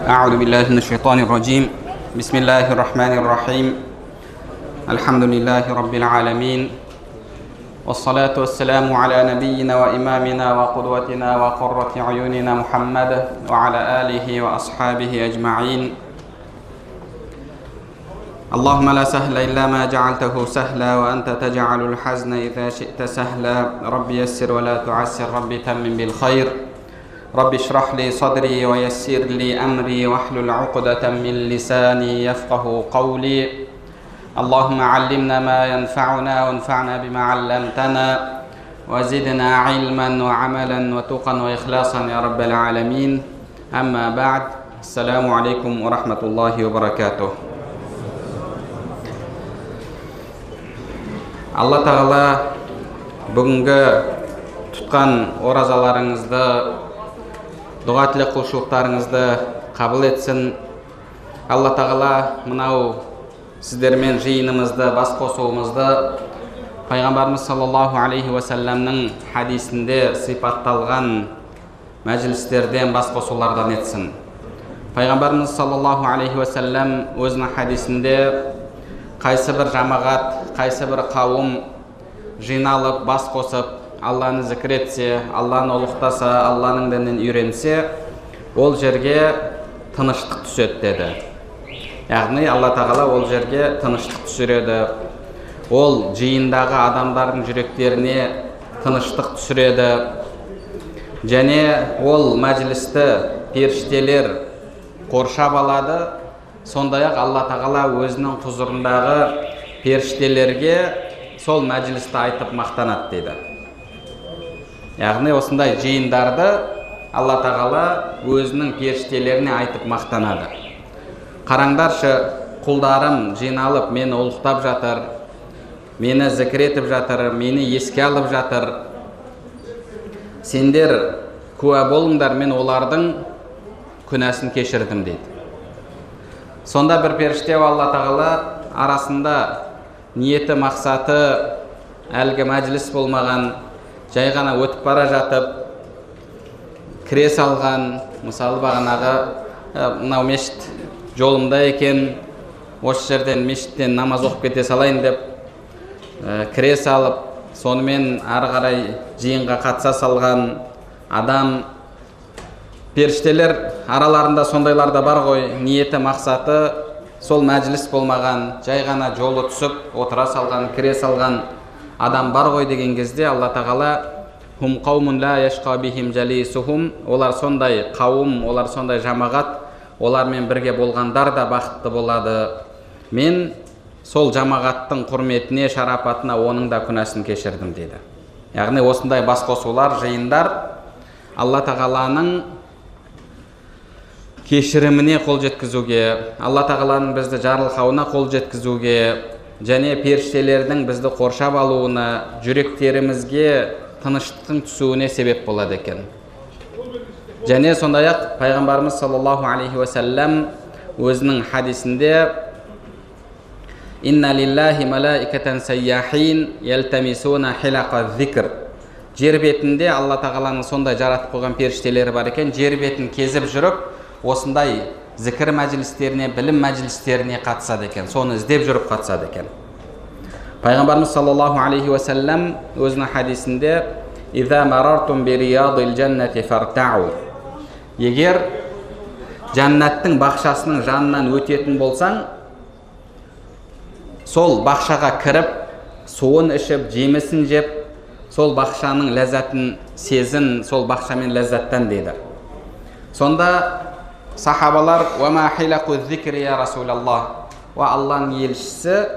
أعوذ بالله من الشيطان الرجيم. بسم الله الرحمن الرحيم. الحمد لله رب العالمين، والصلاة والسلام على نبينا وإمامنا وقدوتنا وقرة عيوننا محمد وعلى آله وأصحابه أجمعين. اللهم لا سهل إلا ما جعلته سهلا وأنت تجعل الحزن إذا شئت سهلا. رب يسر ولا تعسر، رب تمم بالخير. رب اشرح لي صدري ويسر لي أمري واحلل عقدة من لساني يفقه قولي. اللهم علمنا ما ينفعنا وانفعنا بما علمتنا وزدنا علما وعملا وتقا وإخلاصا يا رب العالمين. أما بعد، السلام عليكم ورحمة الله وبركاته. Алла Тағала бүгінгі тұтқан оразаларыңызды, дұға тілек құлшылықтарыңызды қабыл етсін. Алла Тағала мынау сіздермен жиынымызды, бас қосуымызды пайғамбарымыз саллаллаху алейхи уассаламның хадисінде сипатталған мәжілістерден, бас қосулардан етсін. Пайғамбарымыз саллаллаху алейхи уассалам өзінің хадисінде қайсы бір жамағат, қайсы бір қауым жиналып, бас қосып, Алланы зікір етсе, Алланы ұлықтаса, Алланың дінін үйренсе, ол жерге тыныштық түседі деді. Яғни Алла Тағала ол жерге тыныштық түсіреді. Ол жиындағы адамдардың жүректеріне тыныштық түсіреді. Және ол мәжілісті періштелер қоршап алады. Сондай-ақ Алла Тағала өзінің құзырындағы періштелерге сол мәжілісті айтып мақтанады дейді. Яғни осындай жиындарды Алла Тағала өзінің періштелеріне айтып мақтанады. Қараңдаршы, құлдарым жиналып мені ұлықтап жатыр, мені зікір етіп жатыр, мені еске алып жатыр. Сендер куә болыңдар, мен олардың күнәсін кешірдім дейді. Сонда бір періште Алла Тағала арасында ниеті, мақсаты әлгі мәжіліс болмаған, жай ғана өтіп бара жатып, кіре салған, мысалы бағанағы мынау мешіт жолымда екен, осы жерден мешіттен намаз оқып кете салайын деп кіре салып, сонымен ары қарай жиынға қатыса салған адам. Періштелер араларында сондайлар да бар ғой, ниеті, мақсаты сол мәжіліс болмаған, жай ғана жолы түсіп, отыра салған, кіре салған адам бар ғой деген кезде Алла Тағала «Хум қаумун ла яшқа бихим жалисухум», олар сондай қауым, олар сондай жамағат, олармен бірге болғандар да бақытты болады. Мен сол жамағаттың құрметіне, шарапатына оның да күнәсін кешірдім дейді. Яғни осындай бас қосулар, жиындар Алла Тағаланың кешіріміне қол жеткізуге, Алла Тағаланың бізді жарылқауына қол жеткізуге, және періштелердің бізді қоршап алуына, жүректерімізге тыныштықтың түсуіне себеп болады екен. Және сондай-ақ пайғамбарымыз саллаллаху алейхи уассалам өзінің хадисінде «Инна лиллахи малаикатан сайяхин ялтамисуна хилақа зикр». Жер бетінде Алла Тағаланың сондай жаратып қойған періштелері бар екен, жер бетін кезіп жүріп, осындай зікір мәжілістеріне, білім мәжілістеріне қатысады екен, соны іздеп жүріп қатысады екен. Пайғамбарымыз саллаллаху алейхи уассалам өзінің хадисінде «Иза марартум би риядил джаннати фартау». Егер жәннаттың бақшасының жанынан өтетін болсаң, сол бақшаға кіріп, суын ішіп, жемісін жеп, сол бақшаның ләззатын сезін, сол бақшамен ләззаттан дейді. Сонда сахабалар «Уама хилаку зикри я Расулаллах». Ва Алланың елшісі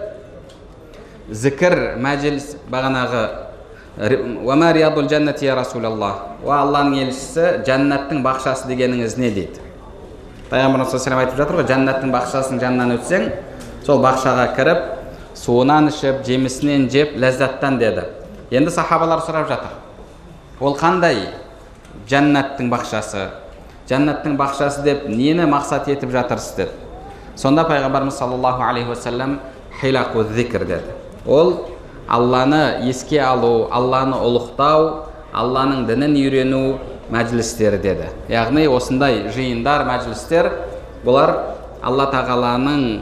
зікір мәжіліс бағанағы «Уама риядул джаннати я Расулаллах». Ва Алланың елшісі жәннаттың бақшасы дегеніңіз не дейді? Пайғамбарымыз саллаллаху айтып жатыр ғой, жәннаттың бақшасының жанынан өтсең, сол бақшаға кіріп, суынан ішіп, жемісінен жеп, ләззаттан деді. Енді сахабалар сұрап жатыр, ол қандай жәннаттың бақшасы? Жәннаттың бақшасы деп нені мақсат етіп жатырсыз деді. Сонда пайғамбарымыз саллаллаху алейхи уассалам хилаку зикр деді. Ол Алланы еске алу, Алланы ұлықтау, Алланың дінін үйрену мәжілістері деді. Яғни осындай жиындар, мәжілістер Бұлар Алла тағаланың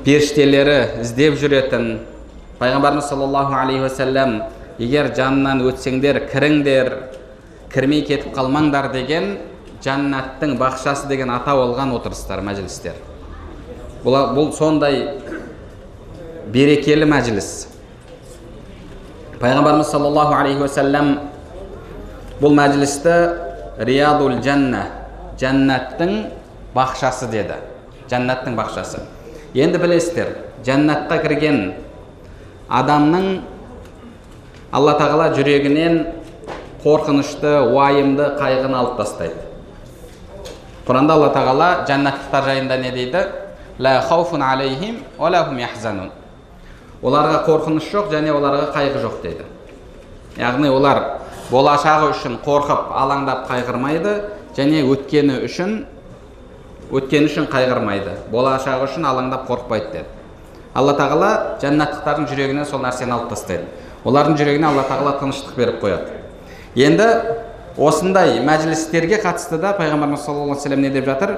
періштелері іздеп жүретін. Пайғамбарымыз саллаллаху алейхи уассалам егер жанынан өтсеңдер кіріңдер, кірмей кетіп қалмаңдар деген жаннаттың бақшасы деген атау алған отырыстар, мәжілістер. Бұл сондай берекелі мәжіліс. Пайғамбарымыз саллаллаху алейхи уассалам бұл мәжілісті риядул жанна, жаннаттың бақшасы деді. Жаннаттың бақшасы. Енді білесіздер, жаннатқа кірген адамның Алла тағала жүрегінен қорқынышты, уайымды, қайғыны алып тастайды. Құранда Алла тағала жаннаттықтар жайында не дейді? Ла хауфун алейхим ва ла хум яхзанун. Оларға қорқыныш жоқ және оларға қайғы жоқ дейді. Яғни олар болашағы үшін қорқып, алаңдап қайғырмайды және өткені үшін қайғырмайды. Болашағы үшін алаңдап қорықпайды деді. Алла тағала жаннаттықтардың жүрегінен сол нәрсені алып тастайды. Олардың жүрегіне Алла тағала тыныштық беріп қояды. Енді осындай мәжілістерге қатысты да Пайғамбарымыз саллаллаху алейхи вассалам не деп жатыр?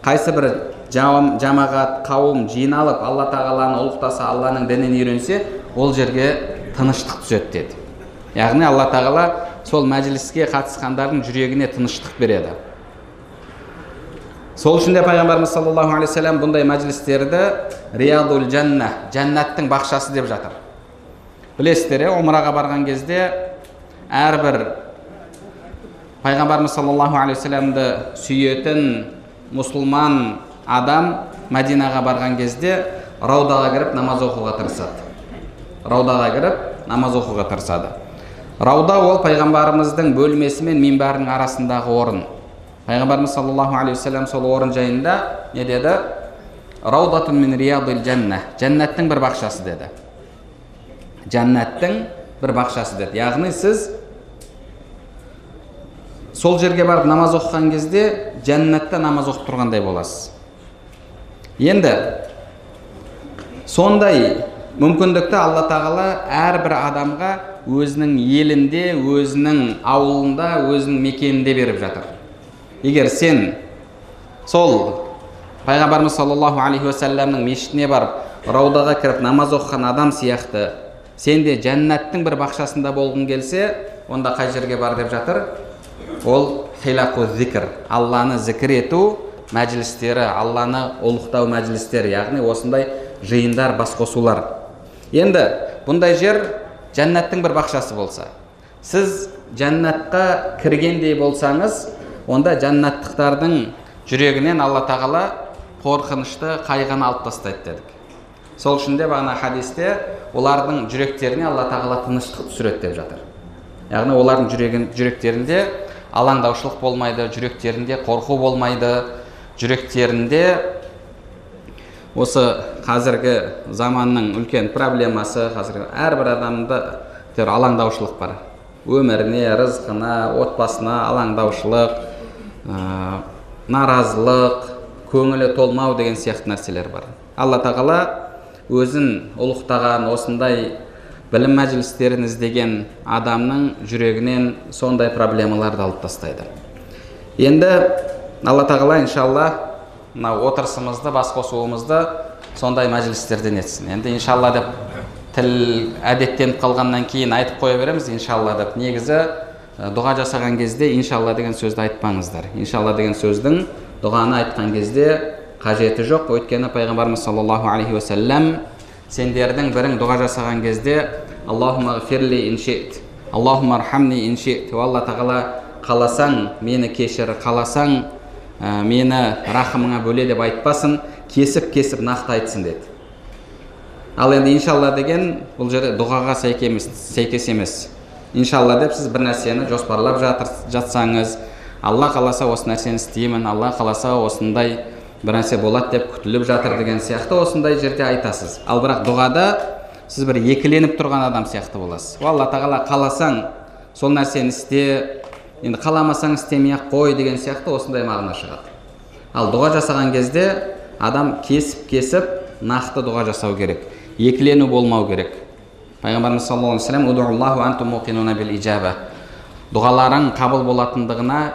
Қайсы бір жамағат, қауым жиналып Алла тағаланы ұлықтаса, Алланың дінін үйренсе, ол жерге тыныштық түседі деді. Яғни Алла тағала сол мәжіліске қатысқандардың жүрегіне тыныштық береді. Сол үшін де Пайғамбарымыз саллаллаху алейхи вассалам бұндай мәжілістерді риядул жанна, жаннаттың бақшасы деп жатыр. Білесіздер, умраға барған кезде әрбір Пайғамбарымыз саллаллаху алейхи вассаламды сүйетін мұсылман адам Мәдинаға барған кезде раудаға кіріп намаз оқуға тырысады. Рауда ол Пайғамбарымыздың бөлмесі мен минбарының арасындағы орын. Пайғамбарымыз саллаллаху алейхи вассалам сол орын жайында не деді? Раудатун мин риядил жанна, жаннаттың бір бақшасы деді. Жаннаттың бір бақшасы деді. Яғни сіз сол жерге барып намаз оқыған кезде жаннатта намаз оқып тұрғандай боласыз. Енді сондай мүмкіндікті Алла тағала әрбір адамға өзінің елінде, өзінің ауылында, өзінің мекенінде беріп жатыр. Егер сен сол Пайғамбарымыз саллаллаху алейхи уассаламның мешітіне барып, раудаға кіріп намаз оқыған адам сияқты, сен де жаннаттың бір бақшасында болғың келсе, онда қай жерге бар деп жатыр? Ол хилақу зикр, Алланы зікір ету мәжілістері, Алланы ұлықтау мәжілістері, яғни осындай жиындар, басқосулар. Енді бұндай жер жаннаттың бір бақшасы болса, сіз жаннатқа кіргендей болсаңыз, онда жаннаттықтардың жүрегінен Алла тағала қорқынышты, қайғыны алып тастайды дедік. Сол үшін де бағана хадисте олардың жүректеріне Алла тағала тыныштық түсіреді деп жатыр. Яғни олардың жүректерінде алаңдаушылық болмайды, жүректерінде қорқу болмайды, жүректерінде осы қазіргі заманның үлкен проблемасы, қазіргі әрбір адамда алаңдаушылық бар. Өміріне, рызқына, отбасына алаңдаушылық, наразылық, көңілі толмау деген сияқты нәрселер бар. Алла тағала өзін ұлықтаған, осындай білім мәжілістерін іздеген адамның жүрегінен сондай проблемаларды алып тастайды. Енді Алла тағала иншалла отырысымызды, басқосуымызды сондай мәжілістерден етсін. Енді иншалла деп тіл әдеттеніп қалғаннан кейін айтып қоя береміз, иншалла деп. Негізі дұға жасаған кезде иншалла деген сөзді айтпаңыздар. Иншалла деген сөздің дұғаны айтқан кезде қажеті жоқ. Өйткені Пайғамбарымыз саллаллаху алейхи уассалам сендердің бірің дұға жасаған кезде Аллахумма ғфирли иншит, Аллахумма архамни иншит, Алла тағала қаласаң мені кешір, қаласаң мені рахымыңа бөле деп айтпасын, кесіп нақты айтсын деді. Ал енді иншалла деген бұл жерде дұғаға сәйкес емес. Иншалла деп сіз бір нәрсені жоспарлап жатсаңыз, Алла қаласа осы нәрсені істеймін, Алла қаласа осындай бір нәрсе болады деп күтіліп жатыр деген сияқты осындай жерде айтасыз. Ал бірақ дұғада сіз бір екіленіп тұрған адам сияқты боласыз. Алла тағала қаласаң сол нәрсені істе, енді қаламасаң істемей-ақ қой деген сияқты осындай мағына шығады. Ал дұға жасаған кезде адам кесіп нақты дұға жасау керек. Екілену болмау керек. Пайғамбарымыз саллаллаху алейхи вассалам удуаллаху антум муқинуна бил иджаба. Дұғаларың қабыл болатындығына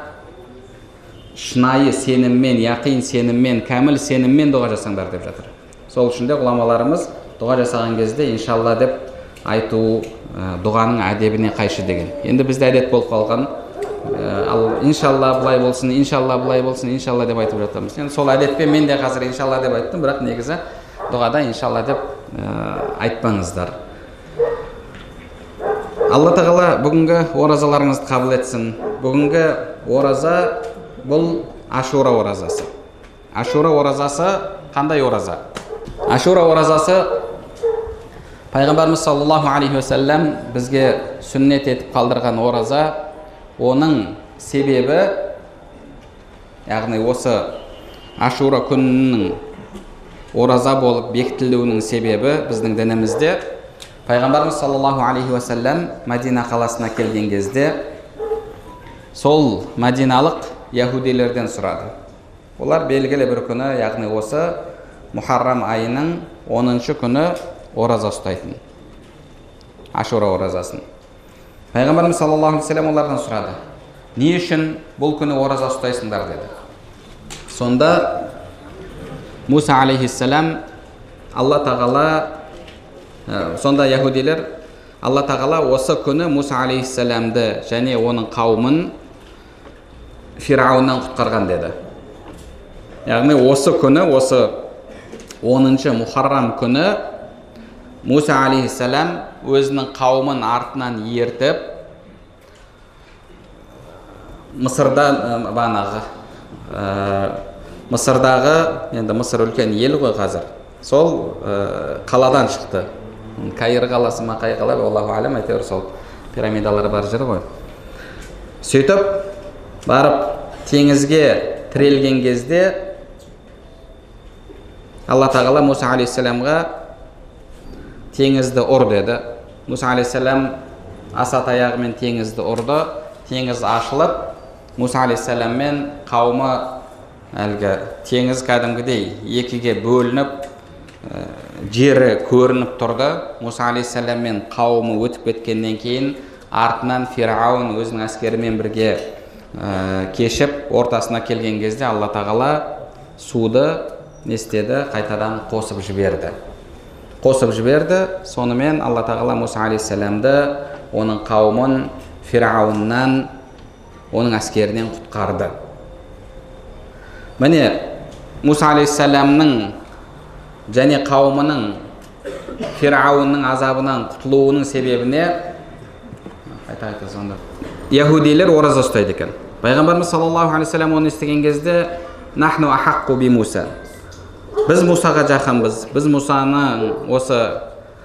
шынайы сеніммен, яқин сеніммен, кәміл сеніммен дұға жасаңдар деп жатыр. Сол үшін де ғұламаларымыз дұға жасаған кезде иншалла деп айту дұғаның әдебіне қайшы деген. Енді бізде әдет болып қалған, ал иншалла былай болсын, иншалла былай болсын, иншалла деп айтып жатырмыз. Енді сол әдетпен мен де қазір иншалла деп айттым, бірақ негізі дұғада иншалла деп айтпаңыздар. Алла тағала бүгінгі оразаларыңызды қабыл етсін. Бүгінгі ораза бұл Ашура оразасы. Ашура оразасы қандай ораза? Ашура оразасы Пайғамбарымыз саллаллаху алейхи уассалам бізге сүннет етіп қалдырған ораза. Оның себебі, яғни осы Ашура күнінің ораза болып бекітілуінің себебі біздің дінімізде Пайғамбарымыз саллаллаху алейхи уассалам Мәдина қаласына келген кезде сол мәдиналық яһудилерден сұрады. Олар белгілі бір күні, яғни осы Мухаррам айының 10-шы күні ораза ұстайтын. Ашура оразасын. Пайғамбарымыз саллаллаху алейхи уассалам олардан сұрады: "Не үшін бұл күні ораза ұстайсыңдар?" деді. Сонда Муса алейхиссалам Алла тағала сонда яһудилер Алла тағала осы күні Муса алейхиссаламды және оның қауымын Фирауыннан құтқарған деді. Яғни осы күні, осы 10-шы Мухаррам күні Муса алейхиссалам өзінің қауымын артынан ертіп Мысырдағы, енді Мысыр үлкен ел ғой қазір, сол қаладан шықты. Каир қаласы ма, қай қала, Аллаху алам, әйтеуір сол пирамидалар бар жері ғой. Сөйтіп барып теңізге тірелген кезде Алла тағала Муса алейхиссаламға теңізді ұр деді. Муса алейхиссалам аса таяғымен теңізді ұрды. Теңіз ашылып, Муса алейхиссалам мен қауымы әлгі теңіз кәдімгідей екіге бөлініп, жері көрініп тұрды. Муса алейхиссалам мен қауымы өтіп кеткеннен кейін артынан Фирауын өзінің әскерімен бірге кешіп ортасына келген кезде Алла тағала суды не істеді? Қайтадан қосып жіберді. Сонымен Алла тағала Муса алейхиссаламды, оның қауымын Фирауыннан, оның әскерінен құтқарды. Міне Муса алейхиссаламның және қауымының Фирауынның азабынан құтылуының себебіне яһудилер ораза ұстайды екен. Пайғамбарымыз саллаллаху алейхи уассалам оны естіген кезде нахну ахаққу би Муса, біз Мусаға жақынбыз, біз Мусаны осы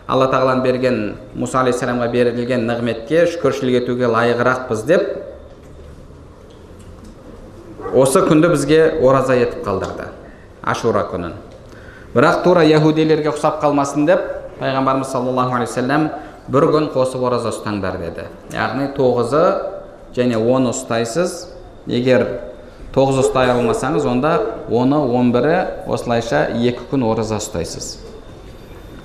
Алла тағаланың берген, Муса алейхиссаламға берілген нығметке шүкіршілік етуге лайығырақпыз деп осы күнді бізге ораза етіп қалдырды, Ашура күнін. Бірақ тура яһудилерге ұқсап қалмасын деп Пайғамбарымыз саллаллаху алейхи уассалам бір күн қосып ораза ұстаңдар деді. Яғни 9-ы және 10-ы ұстайсыз. Егер 9 ұстай алмасаңыз, онда 10-ы, 11-і осылайша 2 күн ораза ұстайсыз.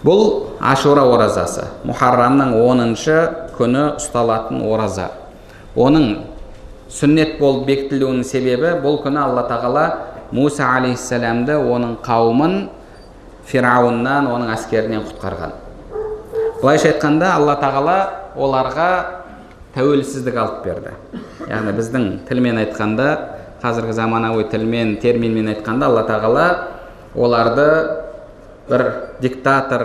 Бұл Ашура оразасы. Мухаррамның 10-шы күні ұсталатын ораза. Оның сүннет болып бекітілуінің себебі, бұл күні Алла тағала Муса алейхиссаламды, оның қауымын Фирауыннан, оның әскерінен құтқарған. Былайша айтқанда, Алла тағала оларға тәуелсіздік алып берді. Яғни біздің тілмен айтқанда, қазіргі заманауи тілмен, терминмен айтқанда, Алла тағала оларды бір диктатор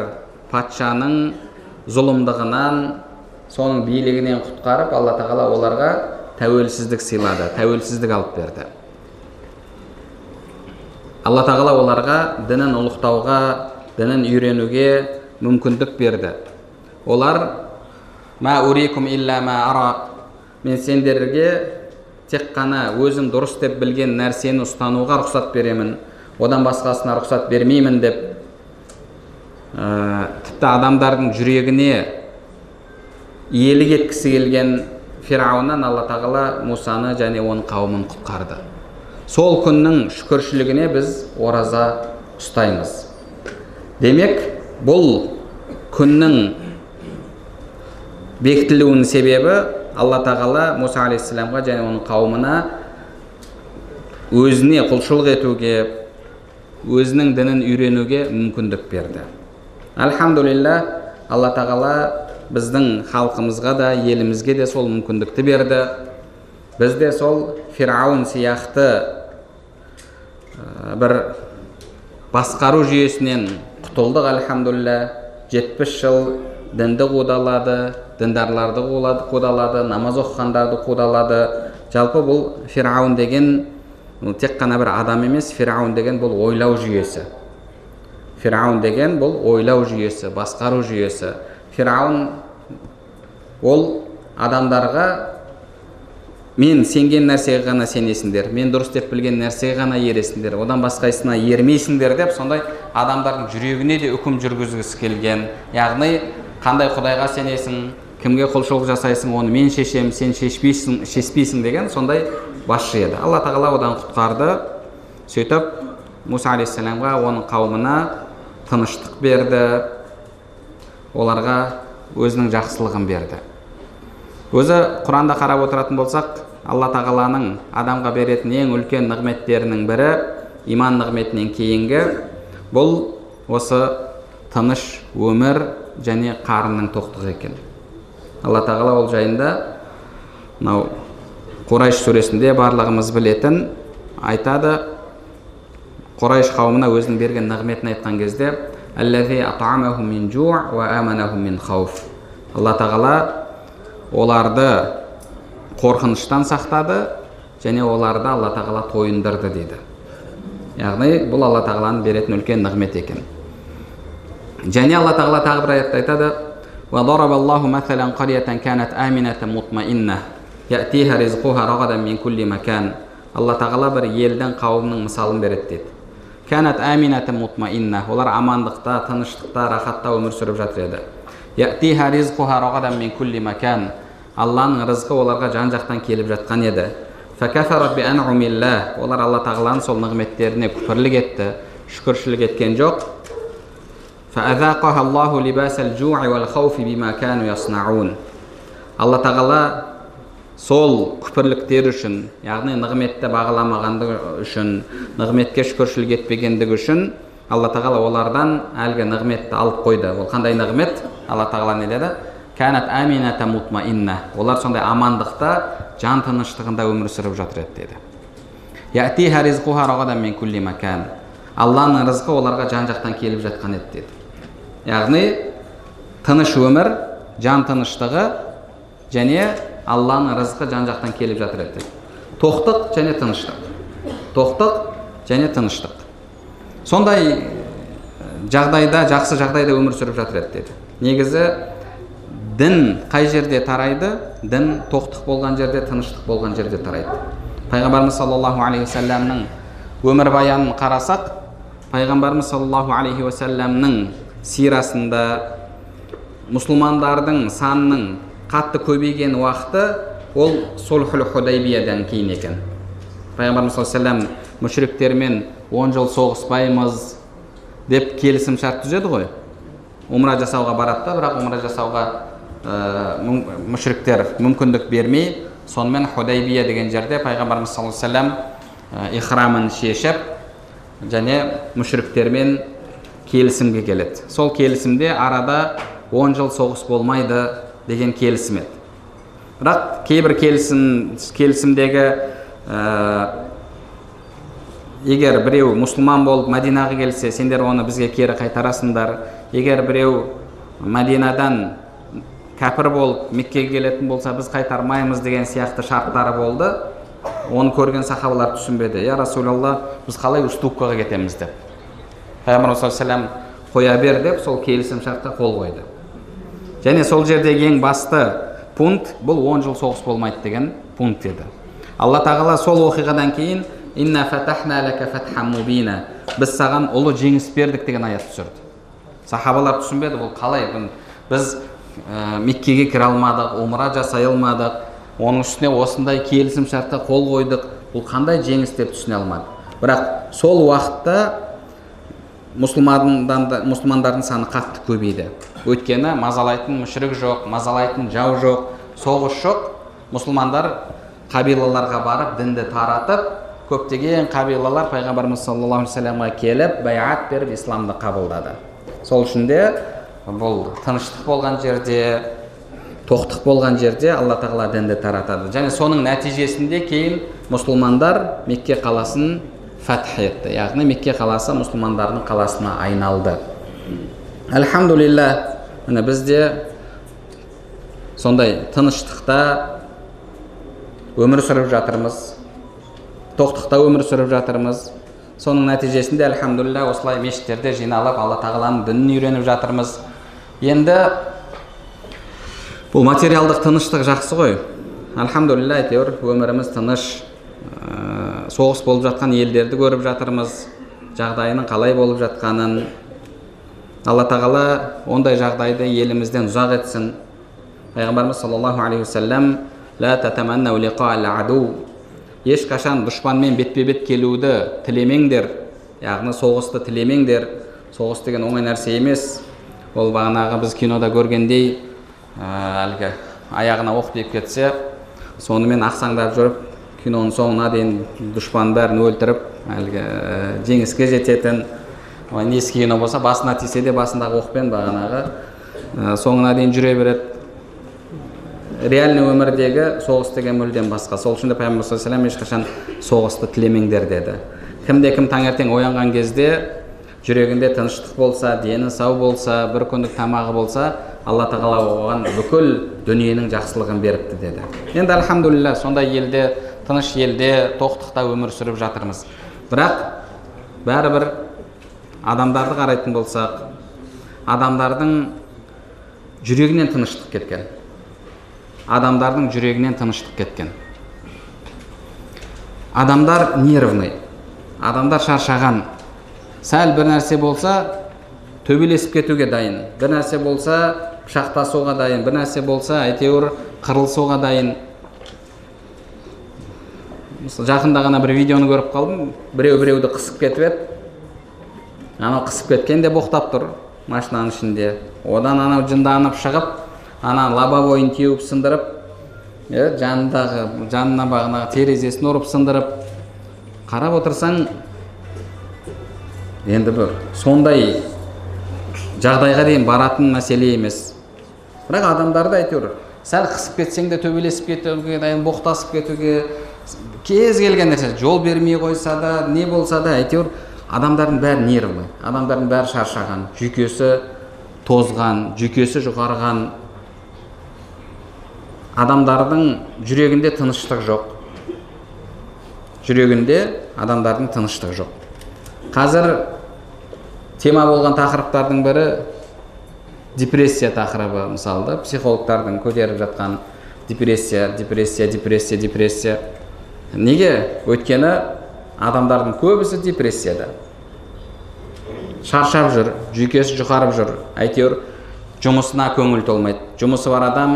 патшаның зұлымдығынан, соның билігінен құтқарып, Алла тағала оларға тәуелсіздік сыйлады, тәуелсіздік алып берді. Алла тағала оларға дінін ұлықтауға, дінін үйренуге мүмкіндік берді. Олар ма урикум илля ма ара, мен сендерге тек қана өзім дұрыс деп білген нәрсені ұстануға рұқсат беремін, одан басқасына рұқсат бермеймін деп тіпті адамдардың жүрегіне иелік еткісі келген Фирауыннан Алла тағала Мусаны және оның қауымын құтқарды. Сол күннің шүкіршілігіне біз ораза ұстаймыз. Демек, бұл күннің бекітілуінің себебі Алла тағала Муса алейхиссаламға және оның қауымына өзіне құлшылық етуге, өзінің дінін үйренуге мүмкіндік берді. Альхамдулилля, Алла тағала біздің халқымызға да, елімізге де сол мүмкіндікті берді. Бізде сол Фирауын сияқты бір басқару жүйесінен құтылдық, альхамдулилля. 70 жыл дінді қудалады, діндарларды қудалады, намаз оқығандарды қудалады. Жалпы бұл Фирауын деген тек қана бір адам емес, Фирауын деген бұл ойлау жүйесі. Фирауын деген бұл ойлау жүйесі, басқару жүйесі. Фирауын ол адамдарға мен сенген нәрсеге ғана сенесіңдер, мен дұрыс деп білген нәрсеге ғана ересіңдер, одан басқасына ермейсіңдер деп, сондай адамдардың жүрегіне де үкім жүргізгісі келген. Яғни қандай құдайға сенесің, кімге құлшылық жасайсың, оны мен шешем, сен шешпейсің деген сондай басшы еді. Алла тағала одан құтқарды. Сөйтіп Муса алейхиссаламға, оның қауымына тыныштық берді, оларға өзінің жақсылығын берді. Өзі Құранда қарап отыратын болсақ, Алла тағаланың адамға беретін ең үлкен нығметтерінің бірі, иман нығметінен кейінгі, бұл осы тыныш өмір және қарынның тоқтығы екен. Алла тағала ол жайында Құрайш сүресінде барлығымыз білетін айтады. Құрайш қауымына өзінің берген нығметін айтқан кезде, «Аллази ат'амахум мин жу' ва аманахум мин хауф». Алла тағала оларды қорқыныштан сақтады және оларды Алла тағала тойындырды дейді. Яғни бұл Алла тағаланың беретін үлкен нығмет екен. Және Алла тағала тағы бір аятта айтады: "Ва дарабаллаху масалан қарияттан канат аминатан мутмаинна, я'тиха ризқуха рагадан мин кулли макан." Алла тағала бір елдің, қауымның мысалын береді дейді. Канат аминатан мутмаинна, олар амандықта, тыныштықта, рахатта өмір сүріп жатыр еді. Я'тиха ризқуха рагадан мин кулли макан. Алланың рызқы оларға жан-жақтан келіп жатқан еді. Факафарат би ан'умилlah. Олар Алла тағаланың сол нығметтеріне күпірлік етті, шүкіршілік еткен жоқ. Фаазақаха Аллаху либасал жу'i вал хауфи бима кану яснаун. Алла тағала сол күпірліктер үшін, яғни нығметті бағаламағандығы үшін, нығметке шүкіршілік етпегендігі үшін Алла тағала олардан әлгі нығметті алып қойды. Ол қандай нығмет? Алла тағала не деді? Канат амината мутмаинна. Олар сондай амандықта, жан тыныштығында өмір сүріп жатыр еді деді. Я'тиха ризқуха рагадан мин кулли макан. Алланың рызқы оларға жан-жақтан келіп жатқан еді деді. Яғни тыныш өмір, жан тыныштығы және Алланың рызқы жан-жақтан келіп жатыр еді. Тоқтық және тыныштық. Тоқтық және тыныштық. Сондай жағдайда, жақсы жағдайда өмір сүріп жатыр еді деді. Негізі дін қай жерде тарайды? Дін тоқтық болған жерде, тыныштық болған жерде тарайды. Пайғамбарымыз саллаллаху алейхи уассаламның өмір баянын қарасақ, Пайғамбарымыз саллаллаху алейхи уассаламның сирасында мұсылмандардың санының қатты көбейген уақыты ол Сулхул Худайбиядан кейін екен. Пайғамбарымыз саллаллаху алейхи уассалам мүшриктермен 10 жыл соғыспаймыз деп келісім шарт түзеді ғой. Умра жасауға барады, бірақ умра жасауға мүшриктер мүмкіндік бермей, сонымен Худайбия деген жерде Пайғамбарымыз саллаллаху алейхи уассалам ихрамын шешіп және мүшриктермен келісімге келеді. Сол келісімде арада 10 жыл соғыс болмайды деген келісім еді. Бірақ кейбір келісімдегі егер біреу мұсылман болып Мәдинаға келсе, сендер оны бізге кері қайтарасыңдар. Егер біреу Мәдинадан кәпір болып Меккеге келетін болса, біз қайтармаймыз деген сияқты шарттары болды. Оны көрген сахабалар түсінбеді. Я Расулалла, біз қалай уступкаға кетеміз деп. Пайғамбар саллаллаху алейхи уассалам қоя бер деп сол келісім шартқа қол қойды. Және сол жердегі ең басты пункт бұл 10 жыл соғыс болмайды деген пункт еді. Алла тағала сол оқиғадан кейін «Инна фатахна лака фатхан мубина». Біз саған ұлы жеңіс бердік деген аят түсірді. Сахабалар түсінбеді, бұл қалай? Біз Меккеге кіре алмадық, умра жасай алмадық, оның үстіне осындай келісім шартқа қол қойдық, бұл қандай жеңіс деп түсіне алмады. Бірақ сол уақытта мұсылмандардың саны қатты көбейді. Өйткені мазалайтын мүшрик жоқ, мазалайтын жау жоқ, соғыс жоқ. Мұсылмандар қабилаларға барып дінді таратып, көптеген қабилалар пайғамбарымыз саллаллаху алейхи вассаламға келіп байат беріп исламды қабылдады. Сол үшін де бұл тыныштық болған жерде, тоқтық болған жерде Алла тағала дінді таратады. Және соның нәтижесінде кейін мұсылмандар Мекке қаласын фатх етті. Яғни Мекке қаласы мұсылмандардың қаласына айналды. Әлхамдулилля, міне бізде сондай тыныштықта өмір сүріп жатырмыз, тоқтықта өмір сүріп жатырмыз. Соның нәтижесінде әлхамдулилля осылай мешіттерде жиналып Алла тағаланың дінін үйреніп жатырмыз. Енді бұл материалдық тыныштық жақсы ғой. Әлхамдулилля, әйтеуір өміріміз тыныш, соғыс болып жатқан елдерді көріп жатырмыз, жағдайының қалай болып жатқанын. Алла тағала ондай жағдайды елімізден ұзақ етсін. Пайғамбарымыз саллаллаху алейхи вассалам ла татаманнау лиқаал аду, ешқашан дұшпанмен бетпе-бет келуді тілемеңдер, яғни соғысты тілемеңдер. Соғыс деген оңай нәрсе емес. Ол бағанағы біз кинода көргендей әлгі аяғына оқ тиіп кетсе, сонымен ақсаңдап жүріп, киноның соңына дейін дұшпан бәрін өлтіріп, әлгі жеңіске жететін. Несі кино болса, басына тисе де басындағы оқпен бағанағы соңына дейін жүре береді. Реальный өмірдегі соғыс деген мүлдем басқа. Сол үшін де Пайғамбар саллаллаху алейхи ва саллям ешқашан соғысты тілемеңдер деді. Кімде-кім таңертең оянған кезде жүрегінде тыныштық болса, дені сау болса, бір күндік тамағы болса, Алла тағала оған бүкіл дүниенің жақсылығын беріпті деді. Енді әлхамдулилля, сондай елде, тыныш елде, тоқтықта өмір сүріп жатырмыз. Бірақ бәрібір адамдарды қарайтын болсақ, адамдардың жүрегінен тыныштық кеткен. Адамдардың жүрегінен тыныштық кеткен. Адамдар нервный, адамдар шаршаған. Сәл бір нәрсе болса, төбелесіп кетуге дайын. Бір нәрсе болса, пышақтасуға дайын. Бір нәрсе болса, әйтеуір қырылысуға дайын. Жақында ғана бір видеоны көріп қалдым. Біреуді қысып кетіп еді. Анау қысып кеткен де боқтап тұр машинаның ішінде. Одан анау жынданып шығып, ана лобовойын теуіп сындырып, жанына бағынағы терезесін ұрып сындырып. Қарап отырсаң, енді бір сондай жағдайға дейін баратын мәселе емес. Бірақ адамдарды әйтеуір сәл қысып кетсең де төбелесіп кетуге дайын, боқтасып кетуге, кез келген нәрсе, жол бермей қойса да, не болса да, әйтеуір адамдардың бәрі нервный, адамдардың бәрі шаршаған, жүйкесі тозған, жүйкесі жұқарған. Адамдардың жүрегінде тыныштық жоқ. Жүрегінде адамдардың тыныштық жоқ. Қазір тема болған тақырыптардың бірі депрессия тақырыбы, мысалы, психологтардың көтеріп жатқан депрессия. Неге? Өйткені адамдардың көбісі депрессияда. Шаршап жүр, жүйкесі жұқарып жүр, әйтеуір жұмысына көңіл толмайды. Жұмысы бар адам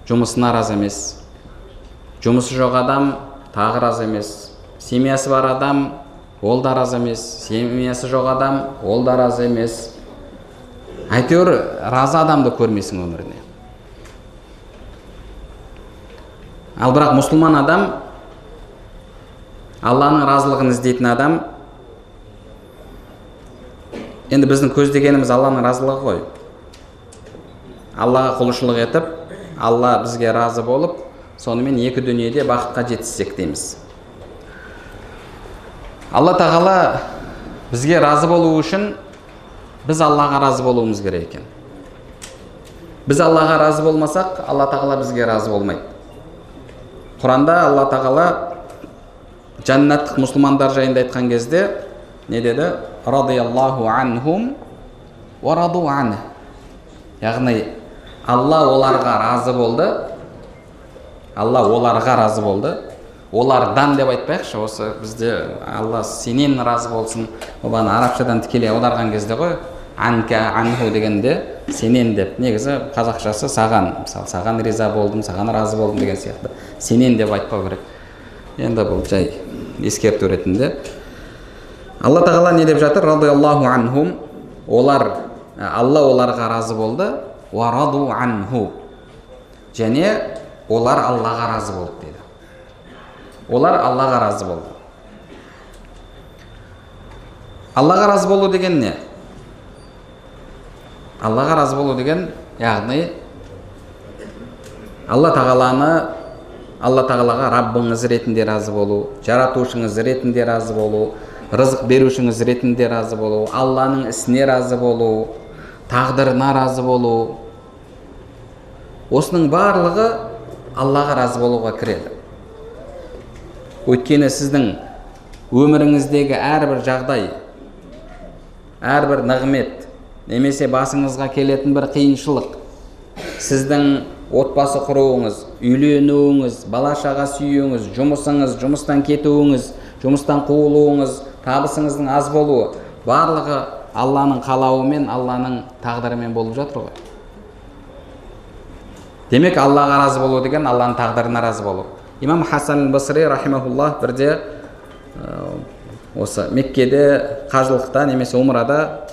жұмысына разы емес. Жұмысы жоқ адам тағы разы емес. Семьясы бар адам ол да разы емес. Семьясы жоқ адам ол да разы емес. Әйтеуір разы адамды көрмесің өміріне. Ал бірақ мұсылман адам, Алланың разылығын іздейтін адам, енді біздің көздегеніміз Алланың разылығы ғой. Аллаға құлшылық етіп, Алла бізге разы болып, сонымен екі дүниеде бақытқа жетіссек дейміз. Алла тағала бізге разы болу үшін біз Аллаға разы болуымыз керек екен. Біз Аллаға разы болмасақ, Алла тағала бізге разы болмайды. Құранда Алла тағала жәннаттық мұсылмандар жайында айтқан кезде не деді? Радияллаху анхум ва раду ан. Яғни Алла оларға разы болды. Алла оларға разы болды. Олардан деп айтпайықшы, осы бізде Алла сенен разы болсын. Оған арабшадан тікелей аударған кезде ғой, анка анху дегенде сенен деп. Негізі қазақшасы саған, мысалы саған риза болдым, саған разы болдым деген сияқты. Сенен деп айтпау керек. Енді бұл жай ескерту ретінде. Алла тағала не деп жатыр? Радияллаху анхум. Алла оларға разы болды. Ва раду анху. Және олар Аллаға разы болды деді. Олар Аллаға разы болды. Аллаға разы болу деген не? Аллаға разы болу деген, яғни Алла тағалаға Раббыңыз ретінде разы болу, жаратушыңыз ретінде разы болу, рызық берушіңіз ретінде разы болу, Алланың ісіне разы болу, тағдырына разы болу. Осының барлығы Аллаға разы болуға кіреді. Өйткені сіздің өміріңіздегі әрбір жағдай, әрбір нығмет, немесе басыңызға келетін бір қиыншылық, сіздің отбасы құруыңыз, үйленуіңіз, бала шаға сүюіңіз, жұмысыңыз, жұмыстан кетуіңіз, жұмыстан қуылуыңыз, табысыңыздың аз болуы, барлығы Алланың қалауымен, Алланың тағдырымен болып жатыр ғой. Демек, Аллаға разы болу деген Алланың тағдырына разы болу. Имам Хасан аль-Басри рахимахуллах бірде осы Меккеде қажылықта немесе умрада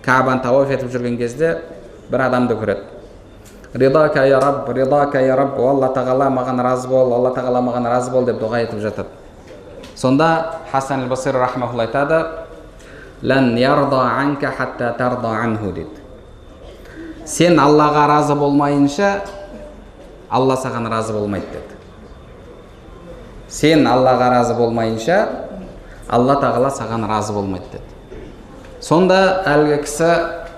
Каабаны тауаф етіп жүрген кезде бір адамды көреді. Ридака я Рабб, Алла тағала маған разы бол, Алла тағала маған разы бол деп дұға етіп жатады. Сонда Хасан аль-Басри рахимахуллах айтады: "Лан ярда анка хатта тарда анху" дейді. Сен Аллаға разы болмайынша, Алла саған разы болмайды деді. Сен Аллаға разы болмайынша, Алла тағала саған разы болмайды деді. Сонда әлгі кісі: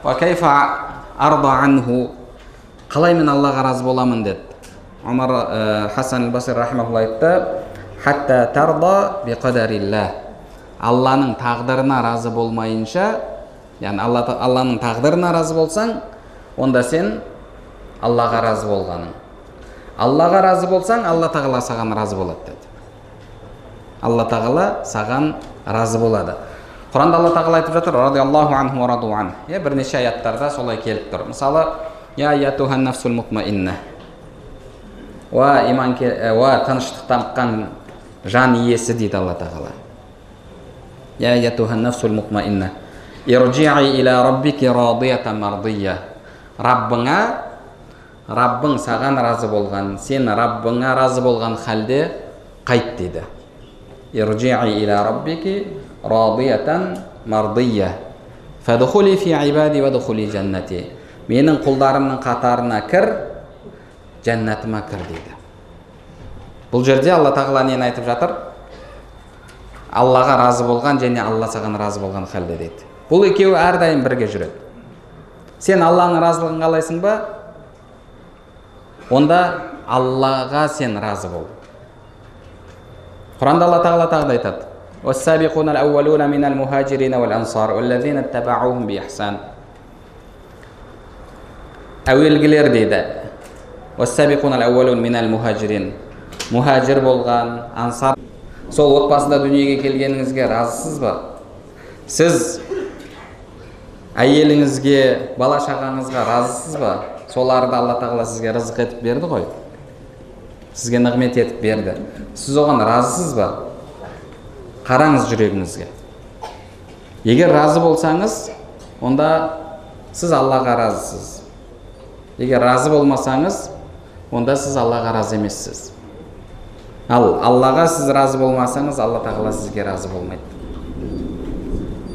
"Ва кайфа арда анху", қалай мен Аллаға разы боламын деді. Хасан аль-Басри рахимахуллах айтты: "Хатта тарда би қадариллах", Алланың тағдырына разы болмайынша, яғни Алланың тағдырына разы болсаң, онда сен Аллаға разы болғаның. Аллаға разы болсаң, Алла тағала саған разы болады деді. Алла тағала саған разы болады. Құранда Алла тағала айтып жатыр: "Радиаллаху анху ва раду ан". Бірнеше аяттарда солай келіп тұр. Мысалы, "Я аятухан нафсул мутмаинна", ва тыныштық тапқан жан иесі дейді Алла тағала. "Я аятухан нафсул мутмаинна, ирджи'i иля раббики радиятан мардiyya". Раббың саған разы болған, сен Раббыңа разы болған халде қайт дейді. Ирджи'i иля раббики радиятан мардiyya, фадхули фи ибади вадхули джаннати. Менің құлдарымның қатарына кір, жәннатыма кір дейді. Бұл жерде Алла тағала нені айтып жатыр? Аллаға разы болған және Алла саған разы болған халде дейді. Бұл екеуі әрдайым бірге жүреді. Сен Алланың разылығын қалайсың ба? Онда Аллаға сен разы бол. Құранда Алла тағала тағы айтады: "Вассабиқуна ал-аввалуна минал мухаджирина вал ансар валлазина аттабаухум би ихсан". Әуелгілер дейді. "Вассабиқуна ал-аввалуна минал мухаджирин", мухаджир болған, ансар. Сол отбасында дүниеге келгеніңізге разысыз ба? Сіз әйеліңізге, бала шағаңызға разысыз ба? Соларды Алла тағала сізге рызық етіп берді ғой. Сізге нығмет етіп берді. Сіз оған разысыз ба? Қараңыз жүрегіңізге. Егер разы болсаңыз, онда сіз Аллаға разысыз. Егер разы болмасаңыз, онда сіз Аллаға разы емессіз. Ал Аллаға сіз разы болмасаңыз, Алла тағала сізге разы болмайды.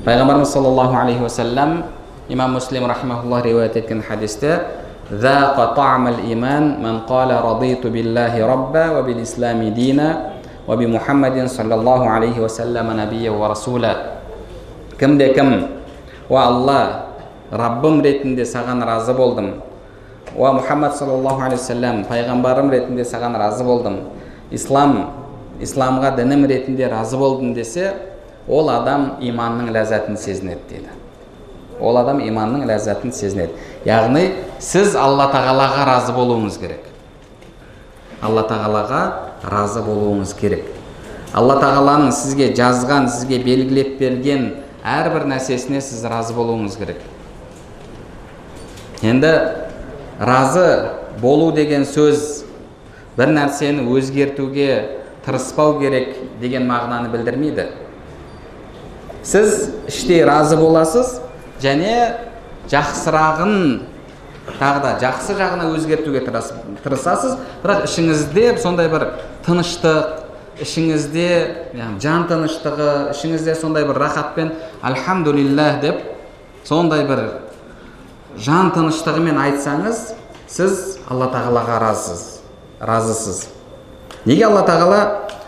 Пайғамбарымыз саллаллаху алейхи ва саллям, имам Муслим рахимахуллах риуаят еткен хадисте: "Зақа та'мал иман ман қала радиту биллахи рабба ва бил ислами дина ва би Мухаммадин саллаллаху алейхи ва саллам набия ва расула". Кімде кім: "Ва Алла, Раббым ретінде саған разы болдым. Ва Мухаммад саллаллаху алейхи ва саллам, пайғамбарым ретінде саған разы болдым. Исламға дінім ретінде разы болдым" десе, ол адам иманның ләззатын сезінеді дейді. Ол адам иманның ләззатын сезінеді. Яғни, сіз Алла тағалаға разы болуыңыз керек. Алла тағалаға разы болуыңыз керек. Алла тағаланың сізге жазған, сізге белгілеп берген әрбір нәрсесіне сіз разы болуыңыз керек. Енді разы болу деген сөз бір нәрсені өзгертуге тырыспау керек деген мағынаны білдірмейді. Сіз іштей разы боласыз және жақсырағын тағы да жақсы жағына өзгертуге тырысасыз, бірақ ішіңізде сондай бір тыныштық, ішіңізде жан тыныштығы, ішіңізде сондай бір рахатпен альхамдулиллах деп, сондай бір жан тыныштығымен айтсаңыз, сіз Алла тағалаға разысыз. Неге Алла тағала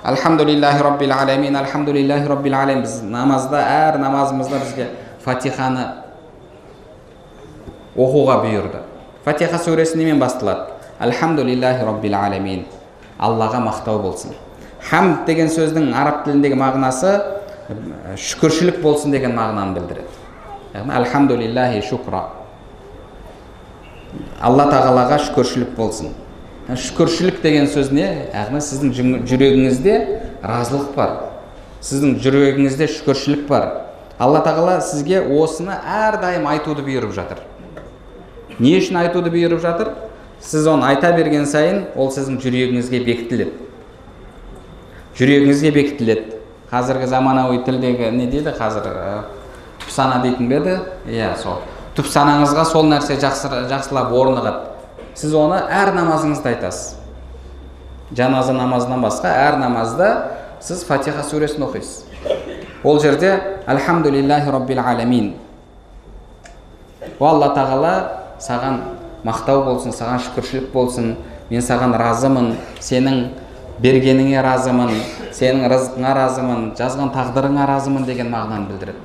альхамдулиллахи раббил аламин, альхамдулиллахи раббил аламин, біз намазда, әр намазымызда бізге Фатиханы оқуға бұйырды. Фатиха сүресі немен басталады? Альхамдулиллахи раббил аламин, Аллаға мақтау болсын. Хамд деген сөздің араб тіліндегі мағынасы шүкіршілік болсын деген мағынаны білдіреді. Яғни альхамдулиллахи шукра, Алла тағалаға шүкіршілік болсын. Шүкіршілік деген сөз не? Яғни сіздің жүрегіңізде разылық бар, сіздің жүрегіңізде шүкіршілік бар. Алла тағала сізге осыны әрдайым айтуды бұйырып жатыр. Не үшін айтуды бұйырып жатыр? Сіз оны айта берген сайын, ол сіздің жүрегіңізге бекітіледі. Жүрегіңізге бекітіледі. Қазіргі заманауи тілдегі не дейді? Қазір түпсана дейтін бе еді? Иә, сол. Түпсанаңызға сол нәрсе жақсылап орнығады. Сіз оны әр намазыңызда айтасыз. Жаназа намазынан басқа әр намазда сіз Фатиха сүресін оқисыз. Ол жерде альхамдулиллахи раббил аламин, Алла тағала саған мақтау болсын, саған шүкіршілік болсын, мен саған разымын, сенің бергеніңе разымын, сенің рызқыңа разымын, жазған тағдырыңа разымын деген мағынаны білдіреді.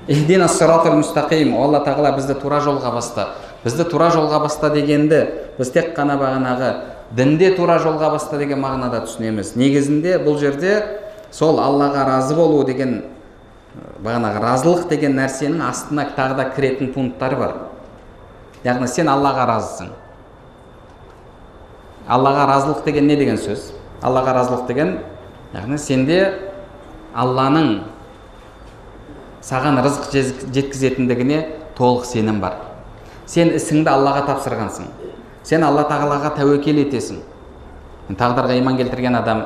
Ихдина сиратал мустақим, Алла тағала бізді тура жолға баста. Бізді тура жолға баста дегенді біз тек қана бағанағы дінде тура жолға баста деген мағынада түсінеміз. Негізінде бұл жерде сол Аллаға разы болу деген, бағанағы разылық деген нәрсенің астына тағы да кіретін пункттары бар. Яғни сен Аллаға разысың. Аллаға разылық деген не деген сөз? Аллаға разылық деген, яғни сенде Алланың саған рызық жеткізетіндігіне толық сенім бар. Сен ісіңді Аллаға тапсырғансың. Сен Алла тағалаға тәуекел етесің. Тағдырға иман келтірген адам,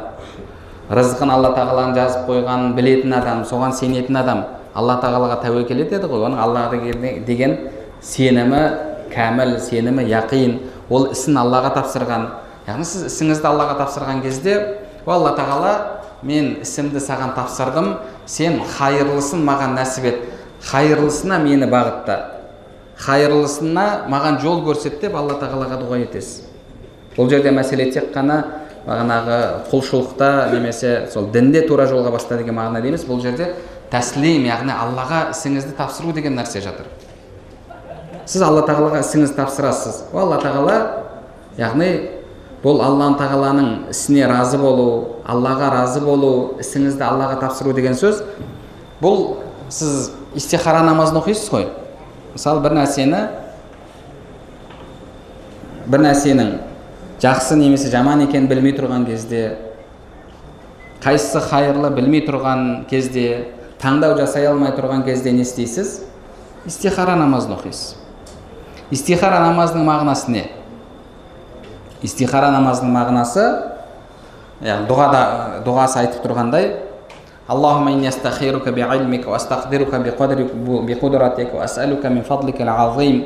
рызқын Алла тағаланың жазып қойғанын білетін адам, соған сенетін адам Алла тағалаға тәуекел етеді ғой. Оның Аллаға деген сенімі кәміл, сенімі яқин, ол ісін Аллаға тапсырған. Яғни сіз ісіңізді Аллаға тапсырған кезде, Алла тағала, мен ісімді саған тапсырдым, сен хайырлысын маған нәсіп ет, хайырлысына мені бағытта, хайырлысына маған жол көрсет деп Алла тағалаға дұға етесіз. Бұл жерде мәселе тек қана бағанағы құлшылықта немесе сол дінде тура жолға баста деген мағына дейміз. Бұл жерде тәслим, яғни Аллаға ісіңізді тапсыру деген нәрсе жатыр. Сіз Алла тағалаға ісіңізді тапсырасыз. Алла тағала, яғни бұл Алла тағаланың ісіне разы болу, Аллаға разы болу, ісіңізді Аллаға тапсыру деген сөз. Бұл сіз истихара намазын оқисыз ғой. Мысалы бір нәрсенің жақсы немесе жаман екенін білмей тұрған кезде, қайсысы хайырлы білмей тұрған кезде, таңдау жасай алмай тұрған кезде не істейсіз? Истихара намазын оқисыз. Истихара намазының мағынасы не? Истихара намазының мағынасы, дұғасы айтып тұрғандай, Аллахумма инни астахирука би'илмика ва астақдирука биқудратика ва ас'алука мин фадлика ал-азим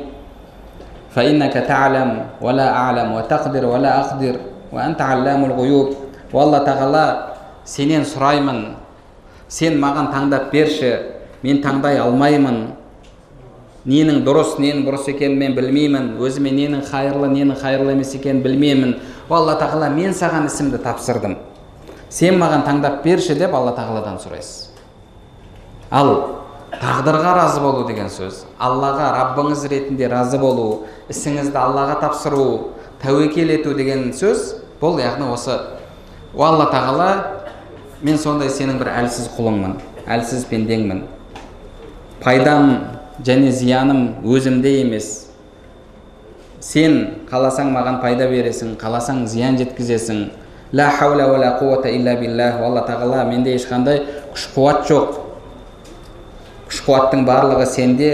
фа иннака та'лам ва ла а'лам ва тақдир ва ла ақдир ва анта алламул ғуюб. Алла тағала, сенен сұраймын, сен маған таңдап берші, мен таңдай алмаймын, ненің дұрыс, ненің бұрыс екенін мен білмеймін, өзіме ненің хайырлы емес екенін білмеймін. Алла тағала, мен саған ісімді тапсырдым, сен маған таңдап берші деп Алла тағаладан сұрайсыз. Ал тағдырға разы болу деген сөз, Аллаға Раббыңыз ретінде разы болу, ісіңізді Аллаға тапсыру, тәуекел ету деген сөз, бұл яғни осы Алла тағала, мен сондай сенің бір әлсіз құлыңмын, әлсіз пендеңмін, пайдам және зияным өзімде емес, сен қаласаң маған пайда бересің, қаласаң зиян жеткізесің. Ла хаула ва ла қуата илля биллах. Алла тағала, менде ешқандай күш-қуат жоқ, күш-қуаттың барлығы сенде,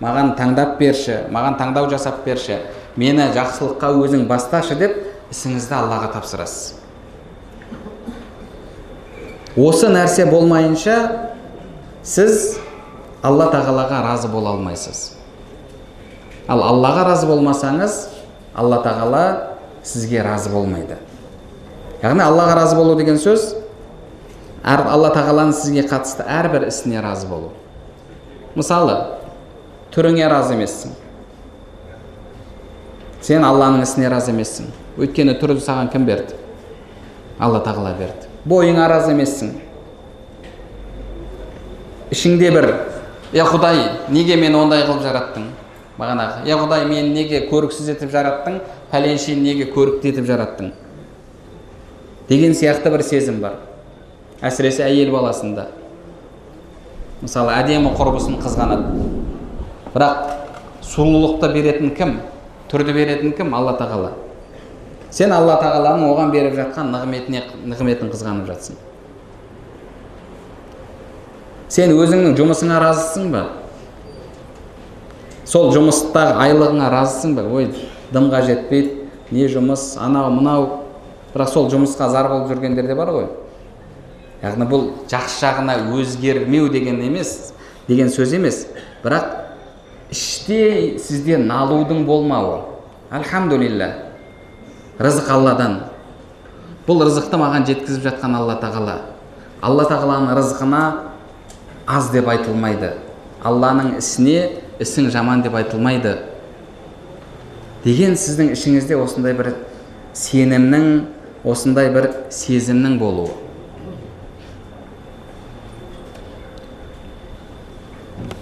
маған таңдап берші, маған таңдау жасап берші, мені жақсылыққа өзің басташы деп ісіңізді Аллаға тапсырасыз. Осы нәрсе болмайынша сіз Алла тағалаға разы бола алмайсыз. Ал Аллаға разы болмасаңыз, Алла тағала сізге разы болмайды. Яғни Аллаға разы болу деген сөз Алла тағаланың сізге қатысты әрбір ісіне разы болу. Мысалы, түріңе разы емессің. Сен Алланың ісіне разы емессің. Өйткені түрді саған кім берді? Алла тағала берді. Бойыңа разы емессің. Ішіңде бір, Құдай, неге мені ондай қылып жараттың? Бағанағы, Құдай, мені неге көріксіз етіп жараттың? Пәленшені неге көрікті етіп жараттың? Деген сияқты бір сезім бар. Әсіресе әйел баласында. Мысалы, әдемі құрбысын қызғанады. Бірақ сұлулықты беретін кім? Түрді беретін кім? Алла тағала. Сен Алла тағаланың оған беріп жатқан нығметін қызғанып жатсың. Сен өзіңнің жұмысыңа разысың ба? Сол жұмыстағы айлығыңа разысың ба? Ой, дымға жетпейді, не жұмыс, анау, мынау. Бірақ сол жұмысқа зар болып жүргендер де бар ғой. Яғни бұл жақсы жағына өзгермеу деген емес, деген сөз емес. Бірақ іште сізде налудың болмауы. Альхамдулилля. Рызық Алладан. Бұл рызықты маған жеткізіп жатқан Алла тағала. Алла тағаланың рызқына аз деп айтылмайды. Алланың ісіне ісің жаман деп айтылмайды. Деген сіздің ішіңізде осындай бір сенімнің, осындай бір сезімнің болуы.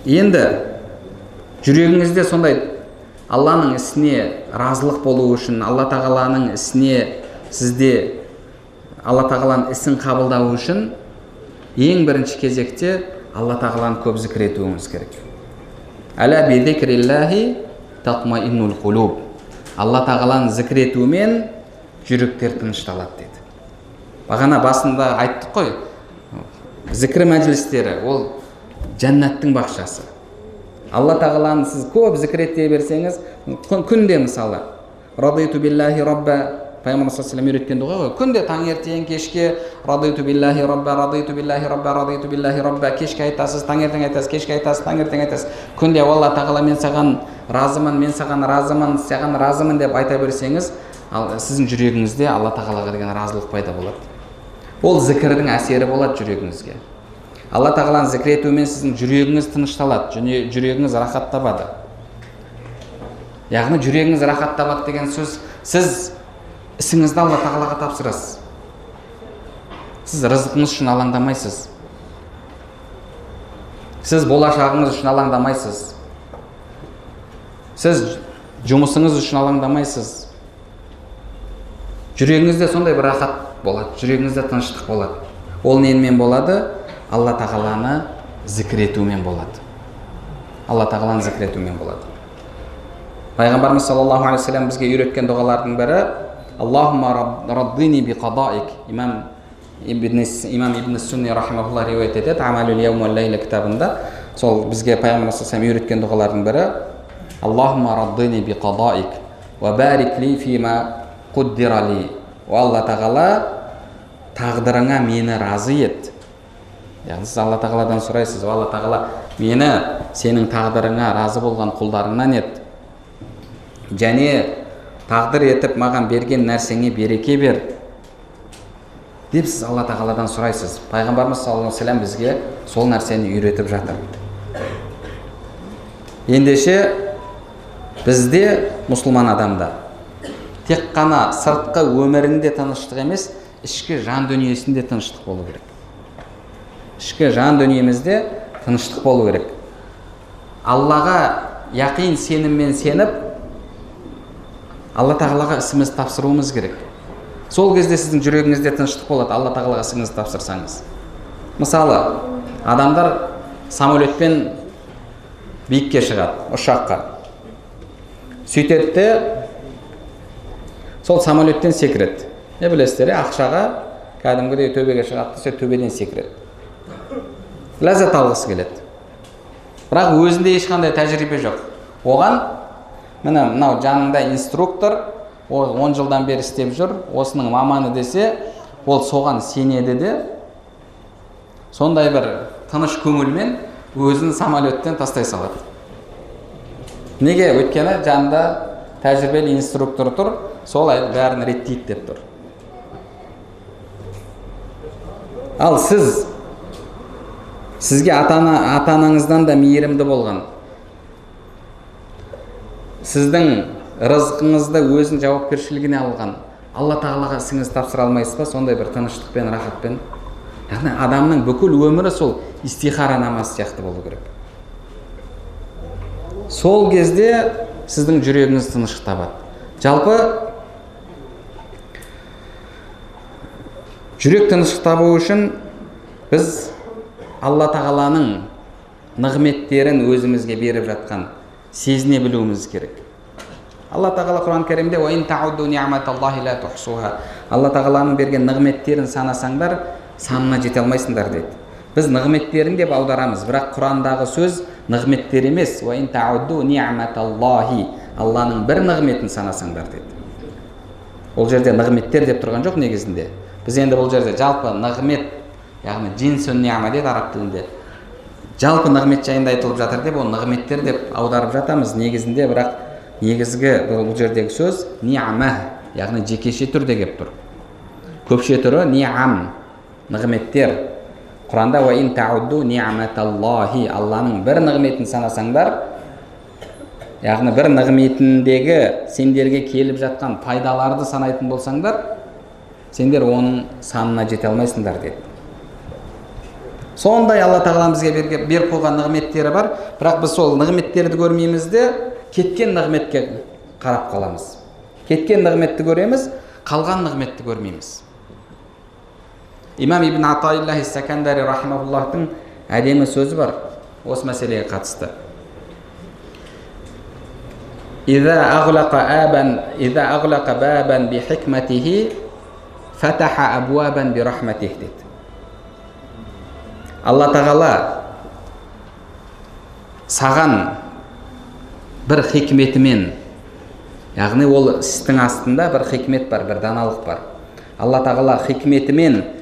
Енді жүрегіңізде сондай Алланың ісіне разылық болу үшін, Алла тағаланың ісіне сізде Алла тағаланың ісін қабылдау үшін ең бірінші кезекте Алла тағаланы көп зікір етуіңіз керек. Әла би зикриллахи татмаиннул қулуб. Алла тағаланы зікір етумен жүректер тынышталады деді. Бағана басында айттық қой, зікір мәжілістері ол жәннаттың бақшасы. Алла тағаланы сіз көп зікір ете берсеңіз, күнде мысалы радиту биллахи рабба, Пайғамбар саллаллаху алейхи ва саллям үйреткен дұға ғой. Күнде таңертең, кешке радиту биллахи рабба, радиту биллахи рабба, радиту биллахи рабба, кешке айтасыз, таңертең айтасыз, кешке айтасыз, таңертең айтасыз. Күнде Алла тағала мен саған разымын, мен саған разымын, саған разымын деп айта берсеңіз, сіздің жүрегіңізде Алла тағалаға деген разылық пайда болады. Ол зікірдің әсері болады жүрегіңізге. Алла тағаланы зікір етумен сіздің жүрегіңіз тынышталады, жүрегіңіз рахат табады. Яғни жүрегіңіз рахат табады деген сөз, сіз ісіңізді Алла тағалаға тапсырасыз. Сіз рызқыңыз үшін алаңдамайсыз. Сіз болашағыңыз үшін алаңдамайсыз. Сіз жұмысыңыз үшін алаңдамайсыз. Жүрегіңізде сондай бір рахат болады, жүрегіңізде тыныштық болады. Ол немен болады? Алла тағаланы зікір етумен болады. Алла тағаланы зікір етумен болады. Пайғамбарымыз саллаллаху алейхи ва саллям бізге үйреткен дұғалардың бірі Аллахумма раддини би қадаик. Имам Ибн Сунни рахимахуллах риуаят етеді Амалул яум уал лейла кітабында. Сол бізге Пайғамбарымыз саллаллаху алейхи ва саллям үйреткен дұғалардың бірі Аллахумма раддини би қадаик ва барик ли фима қуддира ли. Алла тағала тағдырыңа мені разы ет. Яғни сіз Алла тағаладан сұрайсыз, Алла тағала мені сенің тағдырыңа разы болған құлдарыңнан ет. Және тағдыр етіп маған берген нәрсеңе береке бер деп сіз Алла тағаладан сұрайсыз. Пайғамбарымыз саллаллаху алейхи ва саллям бізге сол нәрсені үйретіп жатыр. Ендеше бізде мұсылман адамда тек қана сыртқы өмірінде тыныштық емес, ішкі жан дүниесінде тыныштық болу керек. Ішкі жан дүниемізде тыныштық болу керек. Аллаға яқин сеніммен сеніп, Алла тағалаға ісімізді тапсыруымыз керек. Сол кезде сіздің жүрегіңізде тыныштық болады, Алла тағалаға ісіңізді тапсырсаңыз. Мысалы, адамдар самолетпен биікке шығады, ұшаққа. Сөйтеді де, сол самолеттен секіреді. Не білесіздер, ақшаға кәдімгідей төбеге шығады, десе төбеден секіреді. Ләззат алғысы келеді. Бірақ өзінде ешқандай тәжірибе жоқ. Оған мынау жанында инструктор, ол 10 жылдан бері істеп жүр, осының маманы десе, ол соған сенеді де, сондай бір тыныш көңілмен өзін самолеттен тастай салады. Неге? Өйткені жанында тәжірибелі инструктор тұр, сол бәрін реттейді деп тұр. Ал сізге ата-анаңыздан да мейірімді болған, сіздің рызқыңызды өзінің жауапкершілігіне алған Алла тағалаға ісіңізді тапсыра алмайсыз ба? Сондай бір тыныштықпен, рахатпен. Яғни адамның бүкіл өмірі сол истихара намаз сияқты болу керек. Сол кезде сіздің жүрегіңіз тыныштық табады. Жалпы жүрек тыныштық табу үшін біз Алла тағаланың нығметтерін өзімізге беріп жатқан сезіне білуіміз керек. Алла тағала Құран кәрімде Алла тағаланың берген нығметтерін санасаңдар, санына жете алмайсыңдар дейді. Біз нығметтерін деп аударамыз, бірақ Құрандағы сөз нығметтер емес. Алланың бір нығметін санасаңдар дейді. Ол жерде нығметтер деп тұрған жоқ негізінде. Біз енді бұл жерде жалпы нығмет, яғни джинсун ни'ма дейді араб тілінде. Жалпы нығмет жайында айтылып жатыр деп, оны нығметтер деп аударып жатамыз негізінде, бірақ негізгі бұл жердегі сөз ни'ма, яғни жекеше түрде келіп тұр. Көпше түрі ни'ам, нығметтер. Құранда Алланың бір нығметін санасаңдар, яғни бір нығметіндегі сендерге келіп жатқан пайдаларды санайтын болсаңдар, сендер оның санына жете алмайсыңдар деді. Сондай Алла тағала бізге беріп қойған нығметтері бар, бірақ біз сол нығметтерді көрмейміз де, кеткен нығметке қарап қаламыз. Кеткен нығметті көреміз, қалған нығметті көрмейміз. Имам Ибн Атаилла Сакандари рахимахуллахтың әдемі сөзі бар осы мәселеге қатысты. Иза аглаqa бабан би хикматихи фатаха абуабан би рахматихи дейді. Алла тағала саған бір хикметімен, яғни ол істің астында бір хикмет бар, бір даналық бар. Алла тағала хикметімен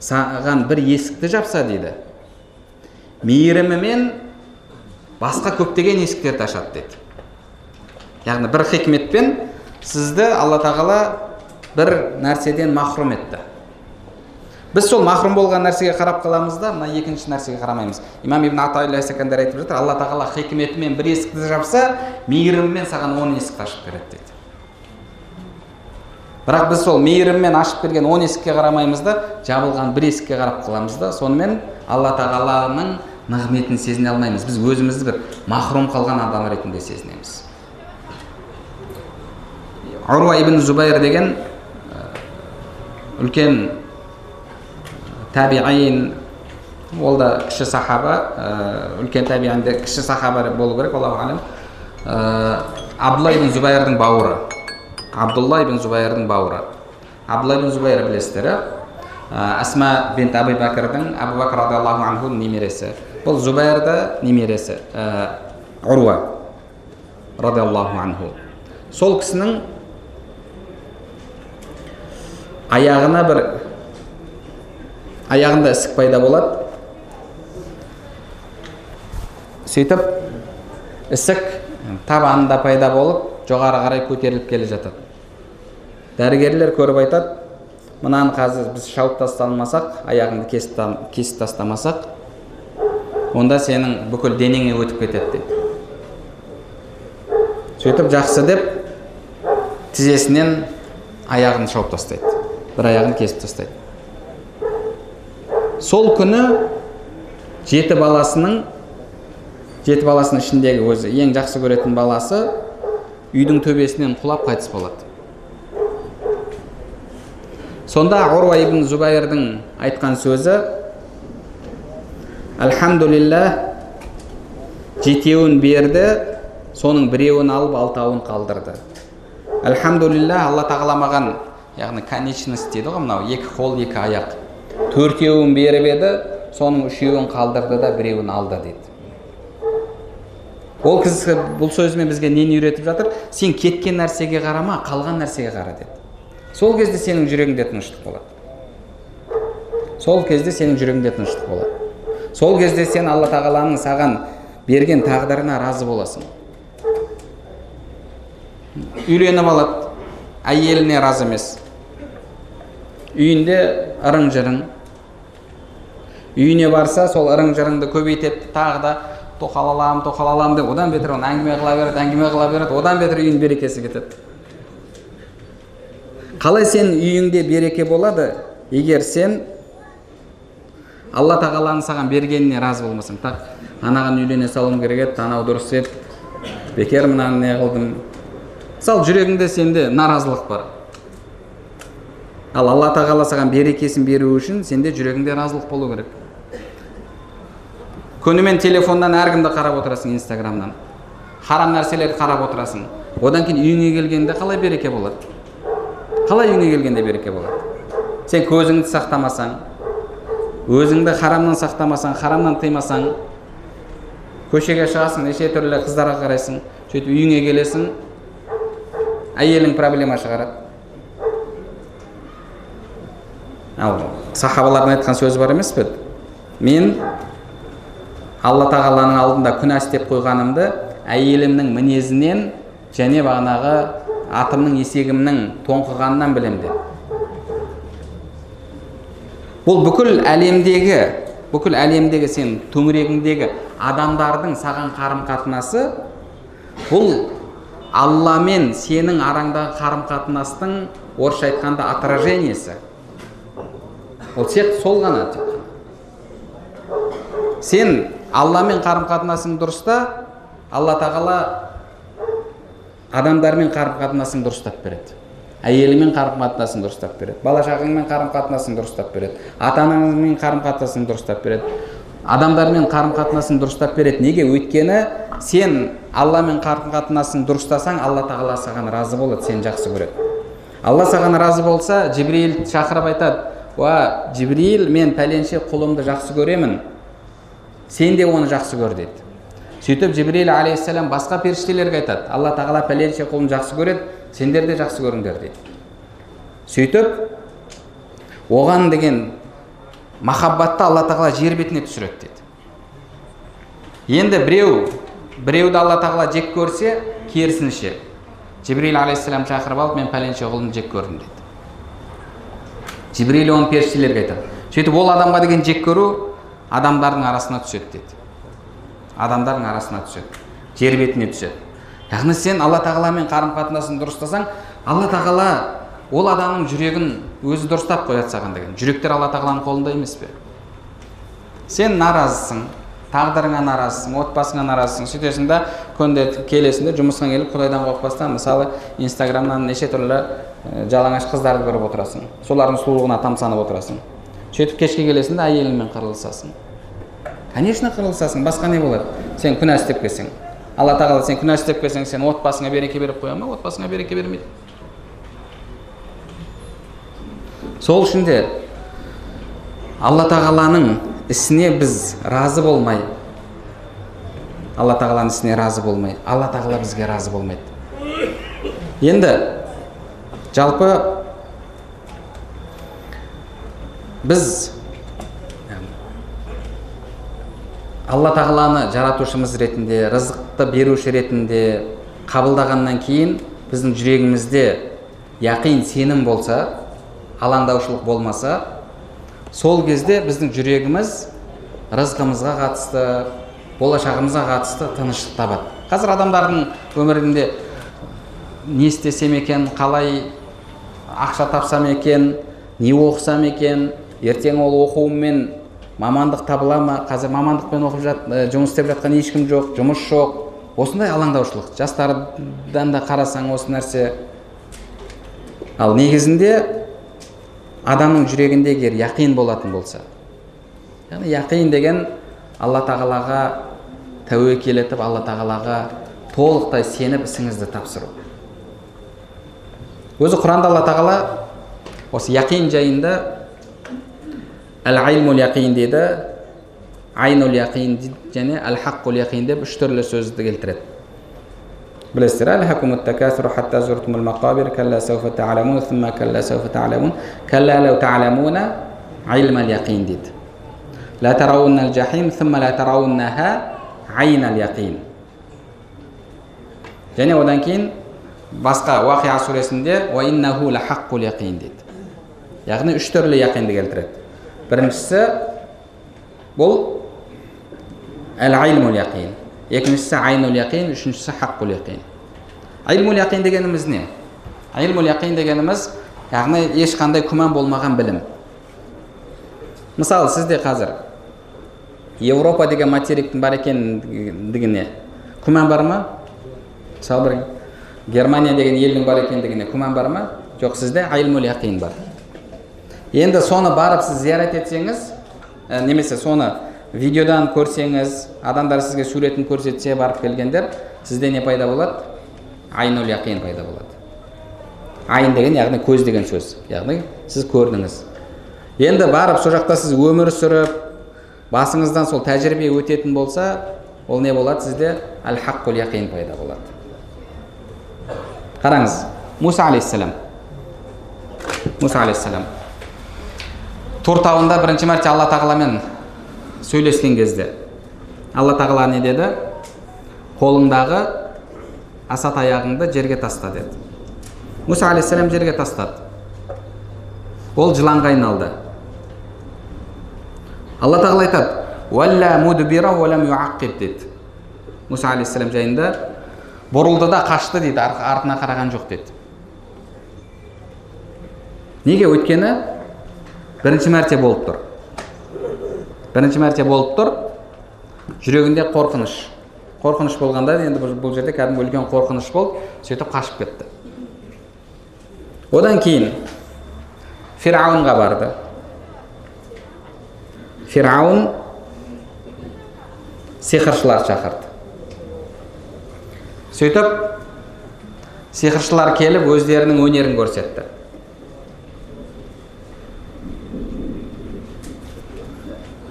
саған бір есікті жапса дейді, мейірімімен басқа көптеген есіктерді ашады дейді. Яғни бір хикметпен сізді Алла тағала бір нәрседен махрум етті. Біз сол махрум болған нәрсеге қарап қаламыз да, мына екінші нәрсеге қарамаймыз. Имам Ибн Атаилла Сакандари айтып жатыр, Алла тағала хикметімен бір есікті жапса, мейірімімен саған 10 есікті ашып береді дейді. Бірақ біз сол мейіріммен ашып берген 10 есікке қарамаймыз да, жабылған бір есікке қарап қаламыз да, сонымен Алла тағаланың нығметін сезіне алмаймыз. Біз өзімізді бір махрум қалған адам ретінде сезінеміз. Урва ибн Зубайр деген үлкен табиин, ол да кіші сахаба, үлкен табиинде кіші сахаба болу керек, Аллаху алем. Абдулла ибн Зубайрдың бауыры. Абдулла ибн Зубайрдың бауыры. Абдулла ибн Зубайр білесіздер, Асма бинт Абу Бакрдың, Абу Бакр радиаллаху анху немересі. Бұл Зубайрда немересі, Урва радиаллаху анху. Сол кісінің аяғында ісік пайда болады. Сөйтіп ісік табанында пайда болып, жоғары қарай көтеріліп келе жатады. Дәрігерлер көріп айтады, мынаны қазір біз шауып тастамасақ, аяғыңды кесіп тастамасақ, онда сенің бүкіл денеңе өтіп кетеді дейді. Сөйтіп жақсы деп тізесінен аяғын шауып тастайды. Бір аяғын кесіп тастайды. Сол күні жеті баласының ішіндегі өзі ең жақсы көретін баласы үйдің төбесінен құлап қайтыс болады. Сонда Урва ибн Зубайрдың айтқан сөзі, Альхамдулилlah, жетеуін берді, соның біреуін алып, алтауын қалдырды. Альхамдулилlah, Алла тағала маған, яғни конечность дейді ғой, мынау екі қол, екі аяқ. Төртеуін беріп еді, соның үшеуін қалдырды да біреуін алды дейді. Ол кісі бұл сөзімен бізге нені үйретіп жатыр? Сен кеткен нәрсеге қарама, қалған нәрсеге қара деді. Сол кезде сенің жүрегіңде тыныштық болады. Сол кезде сенің жүрегіңде тыныштық болады. Сол кезде сен Алла тағаланың саған берген тағдырына разы боласың. Үйленіп алады, әйеліне разы емес. Үйінде ырың-жырың, Үйіне барса, сол ырың-жырыңды көбейтеді, тағы да тоқал алам деп, одан бетер оны әңгіме қыла береді, одан бетер үйдің берекесі кетеді. Қалай сен үйіңде береке болады, егер сен Алла тағаланың саған бергеніне разы болмасаң, так анаған үйлене салуым керек еді, анау дұрыс еді, бекер мынаны не қылдым. Мысалы, жүрегіңде сенде наразылық бар. Ал Алла тағала саған берекесін беру үшін сенде жүрегіңде разылық болу керек. Күнімен телефондан әркімді қарап отырасың, инстаграмнан. Харам нәрселерді қарап отырасың. Одан кейін үйіңе келгенде қалай береке болады? Қалай үйіңе келгенде береке болады? Сен көзіңді сақтамасаң, өзіңді харамнан сақтамасаң, харамнан тыймасаң, көшеге шығасың, неше түрлі қыздарға қарайсың, сөйтіп үйіңе келесің, әйелің проблема шығарады. Ал сахабалардың айтқан сөзі бар емес пе? Мен Алла тағаланың алдында күнә істеп қойғанымды әйелімнің мінезінен және бағанағы атымның есегімнің тоңқығанынан білем де. Бұл бүкіл әлемдегі сен төңірегіңдегі адамдардың саған қарым-қатынасы, бұл Алла мен сенің араңдағы қарым-қатынастың орысша айтқанда отражениесі. Ол тек сол ғана. Сен Алламен қарым-қатынасың дұрыста, Алла тағала адамдармен қарым-қатынасын дұрыстап береді. Әйелімен қарым-қатынасын дұрыстап береді. Бала-шағаңмен қарым-қатынасын дұрыстап береді. Ата-анаңмен қарым-қатынасын дұрыстап береді. Адамдармен қарым-қатынасын дұрыстап береді. Неге? Өйткені сен Алламен қарым-қатынасын дұрыстасаң, Алла тағала саған разы болады, сен жақсы көреді. Алла саған разы болса, Жибрил шақырып айтады: "Уа, Жибрил, мен пәленше құлымды жақсы көремін. Сен де оны жақсы көр" дейді. Сөйтіп Жибрил алейхиссалам басқа періштелерге айтады: "Алла тағала пәленше құлын жақсы көреді, сендер де жақсы көріңдер" дейді. Сөйтіп оған деген махаббатты Алла тағала жер бетіне түсіреді дейді. Енді біреуді Алла тағала жек көрсе, керісінше Жибрил алейхиссалам шақырып алып: "Мен пәленше құлын жек көрдім" дейді. Жибрил оны періштелерге айтады. Сөйтіп ол адамға деген жек көру адамдардың арасына түседі дейді. Адамдардың арасына түседі, жер бетіне түседі. Яғни сен Алла тағаламен қарым-қатынасын дұрыстасаң, Алла тағала ол адамның жүрегін өзі дұрыстап қояды саған деген. Жүректер Алла тағаланың қолында емес пе? Сен наразысың, тағдырыңа наразысың, отбасыңа наразысың, сөйтесің да күнде келесіңде жұмысқа келіп Құдайдан қорықпастан, мысалы инстаграмнан неше түрлі жалаңаш қыздарды көріп отырасың, солардың сұлулығына тамсанып отырасың. Сөйтіп кешке келесің де әйеліңмен қырылысасың. Конечно, қырылысасың, басқа не болады? Сен күнә істеп келсең, Алла тағала сен күнә істеп келсең, сен отбасыңа береке беріп қоя ма? Отбасыңа береке бермейді. Сол үшін де Алла тағаланың ісіне біз разы болмай, Алла тағаланың ісіне разы болмай, Алла тағала бізге разы болмайды. Енді жалпы біз Алла тағаланы жаратушымыз ретінде, рызықты беруші ретінде қабылдағаннан кейін біздің жүрегімізде яқин сенім болса, алаңдаушылық болмаса, сол кезде біздің жүрегіміз рызқымызға қатысты, болашағымызға қатысты тыныштық табады. Қазір адамдардың өмірінде не істесем екен, қалай ақша тапсам екен, не оқысам екен, ертең ол оқуыммен мамандық табыла ма? Қазір мамандықпен жұмыс істеп жатқан ешкім жоқ, жұмыс жоқ. Осындай алаңдаушылық. Жастардан да қарасаң осы нәрсе. Ал негізінде адамның жүрегінде егер яқин болатын болса, яғни яқин деген Алла тағалаға тәуекел етіп, Алла тағалаға толықтай сеніп ісіңізді тапсыру. Өзі Құранда Алла тағала осы яқин жайында әл-айлмул яқин дейді, айнул яқин және әл-хаққул яқин деп үш түрлі сөзді келтіреді. Білесіздер, әл-хакумут такасуру хатта зуртумул мақабир, калла сауфа та'аламун, thumma калла сауфа та'аламун, калла лау та'аламуна айлмал яқин дейді. Ла тарауннал жахим, thumma ла тарауннаха айнал яқин. Және одан кейін басқа Уақиа сүресінде ва иннаху ла хаққул яқин дейді. Яғни үш түрлі яқинді келтіреді. Біріншісі Бұл әл-илмул яқин. Екіншісі айнул яқин, үшіншісі хаққул яқин. Илмул яқин дегеніміз не? Илмул яқин дегеніміз, яғни ешқандай күмән болмаған білім. Мысалы, сізде қазір Европа деген материктің бар екендігіне күмән бар ма? Мысалы, бір Германия деген елдің бар екендігіне күмән бар ма? Жоқ, сізде илмул яқин бар. Енді соны барып сіз зиярат етсеңіз, немесе соны видеодан көрсеңіз, адамдар сізге суретін көрсетсе, барып келгендер, сізде не пайда болады? Айнул яқин пайда болады. Айын деген, яғни көз деген сөз. Яғни сіз көрдіңіз. Енді барып со жақта сіз өмір сүріп, басыңыздан сол тәжірибе өтетін болса, ол не болады? Сізде әл-хаққул яқин пайда болады. Қараңыз, Муса алейхиссалам. Тур тауында бірінші мәрте Алла тағаламен сөйлескен кезде Алла тағала не деді? Қолыңдағы асат аяғыңды жерге таста деді. Муса алейхиссалам жерге тастады. Ол жыланға айналды. Алла тағала айтады: "Уалла мудбира ва лам юаққиб" деді. Муса алейхиссалам жайында бұрылды да қашты дейді, артына қараған жоқ деді. Неге? Өйткені бірінші мәрте болып тұр. Бірінші мәрте болып тұр, жүрегінде қорқыныш. Қорқыныш болғанда, енді бұл жерде кәдімгі үлкен қорқыныш болып, сөйтіп қашып кетті. Одан кейін Фирауынға барды. Фирауын сиқыршылар шақырды. Сөйтіп сиқыршылар келіп өздерінің өнерін көрсетті.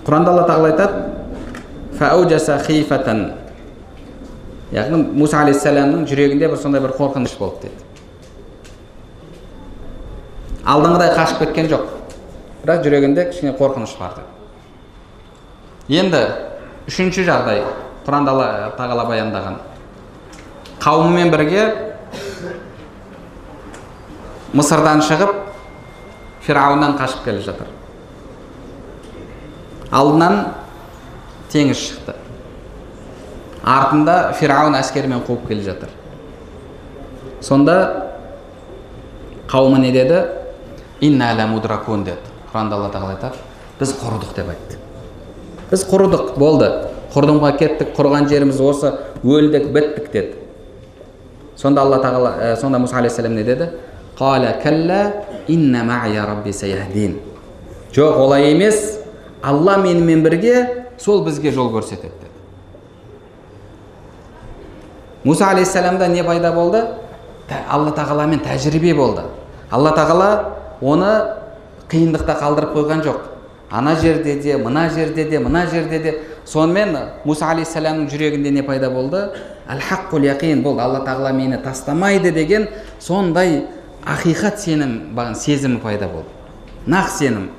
Құранда Алла тағала айтады: "Фаужаса хифатан". Яғни Муса алейхиссаламның жүрегінде бір сондай бір қорқыныш болды деді. Алдыңғыдай қашып кеткен жоқ, бірақ жүрегінде кішкене қорқыныш барды. Енді үшінші жағдай Құранда Алла тағала баяндаған. Қауымымен бірге Мысырдан шығып Фирауыннан қашып келе жатыр. Алдынан теңіз шықты. Артында Фирауын әскерімен қуып келе жатыр. Сонда қауымы не деді? "Инна ла мудракун" деді. Құранда Алла тағала айтады: "Біз құрыдық" деп айтты. Біз құрыдық, болды. Құрдымға кеттік, құрған жеріміз осы, өлдік, біттік деді. Сонда Муса алейхиссалам не деді? "Қала калла инна ма'ия рабби саяхдин". Жоқ, олай емес. Алла менімен бірге, сол бізге жол көрсетеді деді. Муса алейхиссаламда не пайда болды? Алла тағаламен тәжірибе болды. Алла тағала оны қиындықта қалдырып қойған жоқ. Ана жерде де, мына жерде де, мына жерде де. Сонымен Муса алейхиссаламның жүрегінде не пайда болды? Әл-хаққул яқин болды. Алла тағала мені тастамайды деген сондай ақиқат сезімі пайда болды. Нақ сенім.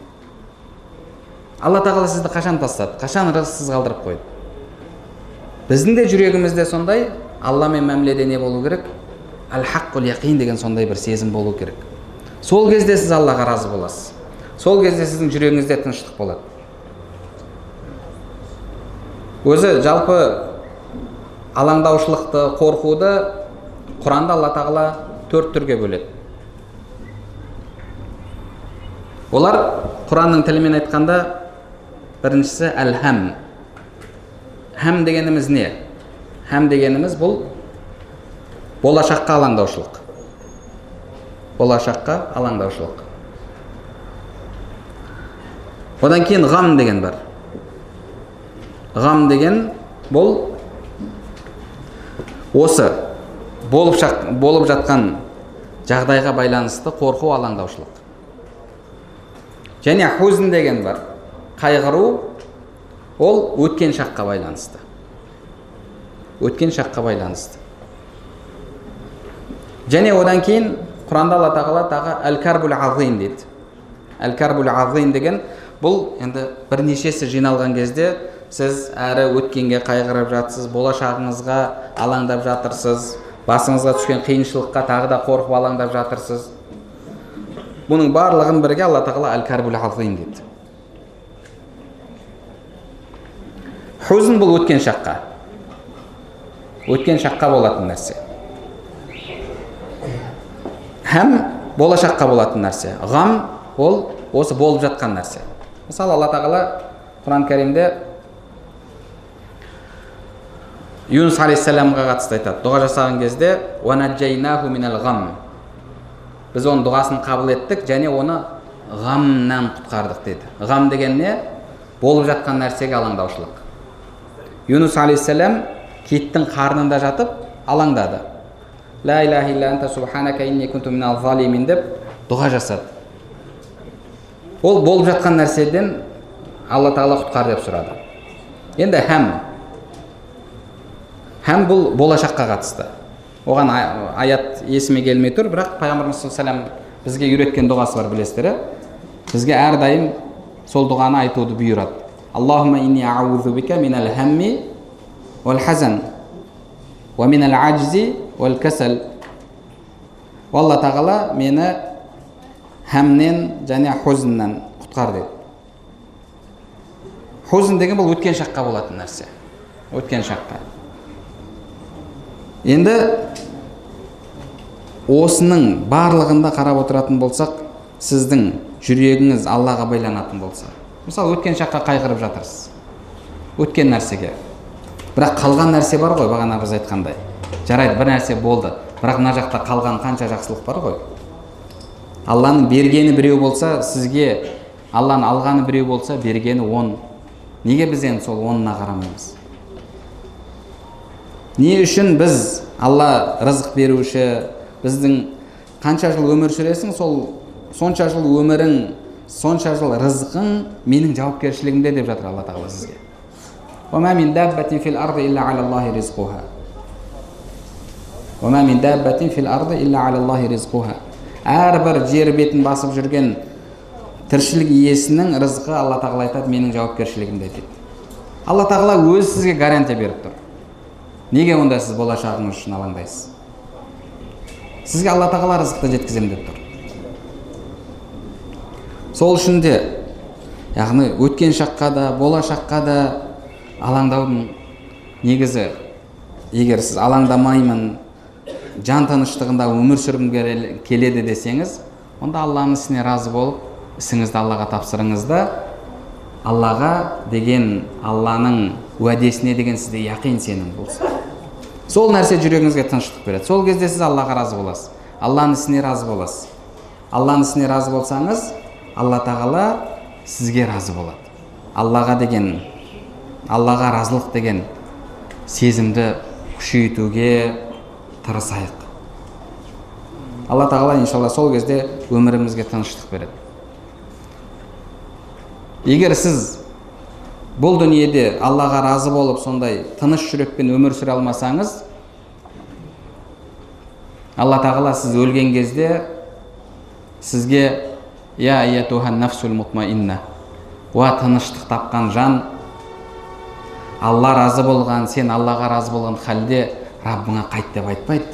Алла тағала сізді қашан тастады? Қашан рызықсыз қалдырып қойды? Біздің де жүрегімізде сондай Алламен мәміледе не болу керек? Әл-хаққул яқин деген сондай бір сезім болу керек. Сол кезде сіз Аллаға разы боласыз. Сол кезде сіздің жүрегіңізде тыныштық болады. Өзі жалпы алаңдаушылықты, қорқуды Құранда Алла тағала 4 түрге бөледі. Олар Құранның тілімен айтқанда, біріншісі әл-хәм. Хәм дегеніміз не? Хәм дегеніміз бұл болашаққа алаңдаушылық. Болашаққа алаңдаушылық. Одан кейін ғам деген бар. Ғам деген бұл осы болып жатқан жағдайға байланысты қорқу, алаңдаушылық. Және хузн деген бар. Қайғыру, ол өткен шаққа байланысты. Өткен шаққа байланысты. Және одан кейін Құранда Алла тағала тағы әл-карбул азим дейді. Әл-карбул азим деген бұл енді бірнешесі жиналған кезде сіз әрі өткенге қайғырып жатсыз, болашағыңызға алаңдап жатырсыз, басыңызға түскен қиыншылыққа тағы да қорқып алаңдап жатырсыз. Бұның барлығын бірге Алла тағала әл-карбул азим дейді. Хузн бұл өткен шаққа. Өткен шаққа болатын нәрсе. Хәм болашаққа болатын нәрсе. Ғам ол осы болып жатқан нәрсе. Мысалы, Алла Тағала Құран Кәримде Юнус алейхиссаламға қатысты айтады. Дұға жасаған кезде «Уанаджайнаху минал ғам». Біз оның дұғасын қабыл еттік және оны ғамнан құтқардық дейді. Ғам деген не? Болып жатқан нәрсеге алаңдаушылық. Юнус алейхиссалам киттің қарнында жатып алаңдады. «Ла илаха илля анта субханака инни кунту минал залимин» деп дұға жасады. Ол болып жатқан нәрседен Алла Тағала құтқар деп сұрады. Енді Хәм бұл болашаққа қатысты. Оған аят есіме келмей тұр, бірақ Пайғамбарымыз саллаллаху алейхи ва саллям бізге үйреткен дұғасы бар, білесіздер. Бізге әрдайым сол дұғаны айтуды бұйырады. Аллахумма инни аузу бика минал хамми вал хазан ва минал аджзи вал касал. Алла Тағала мені хәмнен және хузннан құтқар деді. Хузн деген бұл өткен шаққа болатын нәрсе. Өткен шаққа. Енді осының барлығында қарап отыратын болсақ, сіздің жүрегіңіз Аллаға байланатын болса, мысалы өткен шаққа қайғырып жатырсыз, өткен нәрсеге, бірақ қалған нәрсе бар ғой, бағана біз айтқандай, жарайды, бір нәрсе болды, бірақ мына жақта қалған қанша жақсылық бар ғой. Алланың бергені біреу болса, сізге Алланың алғаны біреу болса, бергені 10. Неге біз енді сол 10-на қарамаймыз? Не үшін біз Алла рызық беруші, біздің қанша жыл өмір сүресің, сонша жыл өмірің, сонша жыл рызқың менің жауапкершілігімде деп жатыр Алла Тағала сізге. وَمَا مِنْ دَابَّةٍ فِي الْأَرْضِ إِلَّا عَلَى اللَّهِ رِزْقُهَا وَمَا مِنْ دَابَّةٍ فِي الْأَرْضِ إِلَّا عَلَى اللَّهِ رِزْقُهَا. Әрбір жер бетін басып жүрген тіршілік иесінің рызқы Алла Тағала айтады менің жауапкершілігімде дейді. Алла Тағала өзі сізге гарантия беріп тұр. Неге онда сіз болашағыңыз үшін алаңдайсыз? Сізге Алла Тағала рызықты жеткізем деп тұр. Сол үшін де, яғни өткен шаққа да, болашаққа да алаңдаудың негізі, егер сіз алаңдамаймын, жан тыныштығында өмір сүргім келеді десеңіз, онда Алланың ісіне разы болып, ісіңізді Аллаға тапсырыңыз да, Аллаға деген, Алланың уәдесіне деген сізде яқин сенім болсын. Сол нәрсе жүрегіңізге тыныштық береді. Сол кезде сіз Аллаға разы боласыз. Алланың ісіне разы боласыз. Алланың ісіне разы болсаңыз, Алла Тағала сізге разы болады. Аллаға деген, Аллаға разылық деген сезімді күшейтуге тырысайық. Алла Тағала иншалла сол кезде өмірімізге тыныштық береді. Егер сіз бұл дүниеде Аллаға разы болып, сондай тыныш жүрекпен өмір сүре алмасаңыз, Алла Тағала сіз өлген кезде сізге «Я аятухан нафсул мутмаинна» «Уа тыныштық тапқан жан, Алла разы болған, сен Аллаға разы болған халде Раббыңа қайт» деп айтпайды.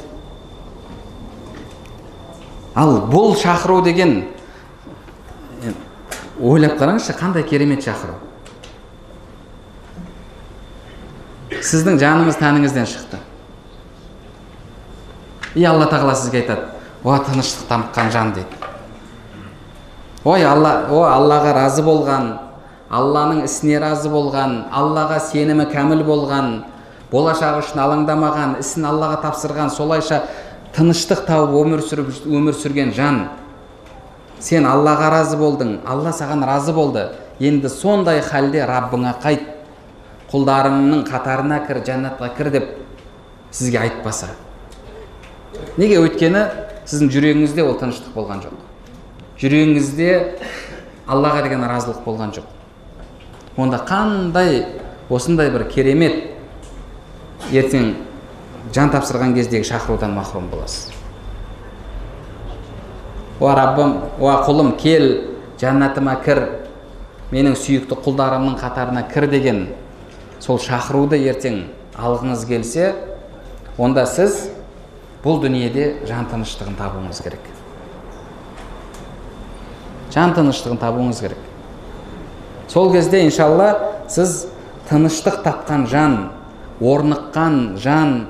Ал бұл шақыру деген, ойлап қараңызшы, қандай керемет шақыру. Сіздің жаныңыз тәніңізден шықты. Алла Тағала сізге айтады, «О, тыныштық тапқан жан» дейді. Аллаға разы болған, Алланың ісіне разы болған, Аллаға сенімі кәміл болған, болашағы үшін алаңдамаған, ісін Аллаға тапсырған, солайша тыныштық тауып өмір сүрген жан. Сен Аллаға разы болдың, Алла саған разы болды. Енді сондай халде Раббыңа қайт, құлдарымның қатарына кір, жәннатқа кір деп сізге айтпаса. Неге? Өйткені сіздің жүрегіңізде ол тыныштық болған жоқ. Жүрегіңізде Аллаға деген разылық болған жоқ. Онда қандай осындай бір керемет ертең жан тапсырған кездегі шақырудан махрум боласыз. «О Раббым, о құлым, кел, жәннатыма кір, менің сүйікті құлдарымның қатарына кір» деген сол шақыруды ертең алғыңыз келсе, онда сіз бұл дүниеде жан тыныштығын табуыңыз керек. Жан тыныштығын табуыңыз керек. Сол кезде иншалла сіз тыныштық тапқан жан, орныққан жан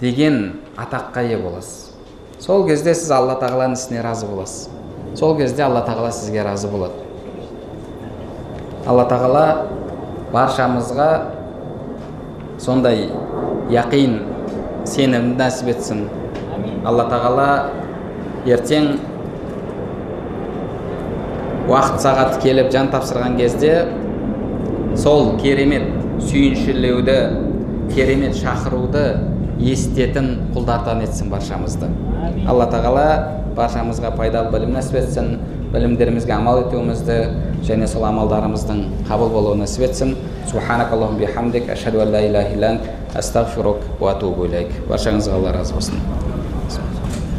деген атаққа ие боласыз. Сол кезде сіз Алла тағаланың ісіне разы боласыз. Сол кезде Алла тағала сізге разы болады. Алла тағала баршамызға сондай яқин, сенімді нәсіп етсін. Алла тағала ертең уақыт сағаты келіп жан тапсырған кезде сол керемет сүйіншілеуді, керемет шақыруды естетін құлдардан етсін баршамызды. Алла тағала баршамызға пайдалы білім нәсіп етсін, білімдерімізге амал етуімізді және сол амалдарымыздың қабыл болуын нәсіп етсін. Субханакаллахумма бихамдик, ашхаду ан ла илаха илля ант, астағфирук ва атубу илейк. Баршаңызға Алла разы болсын.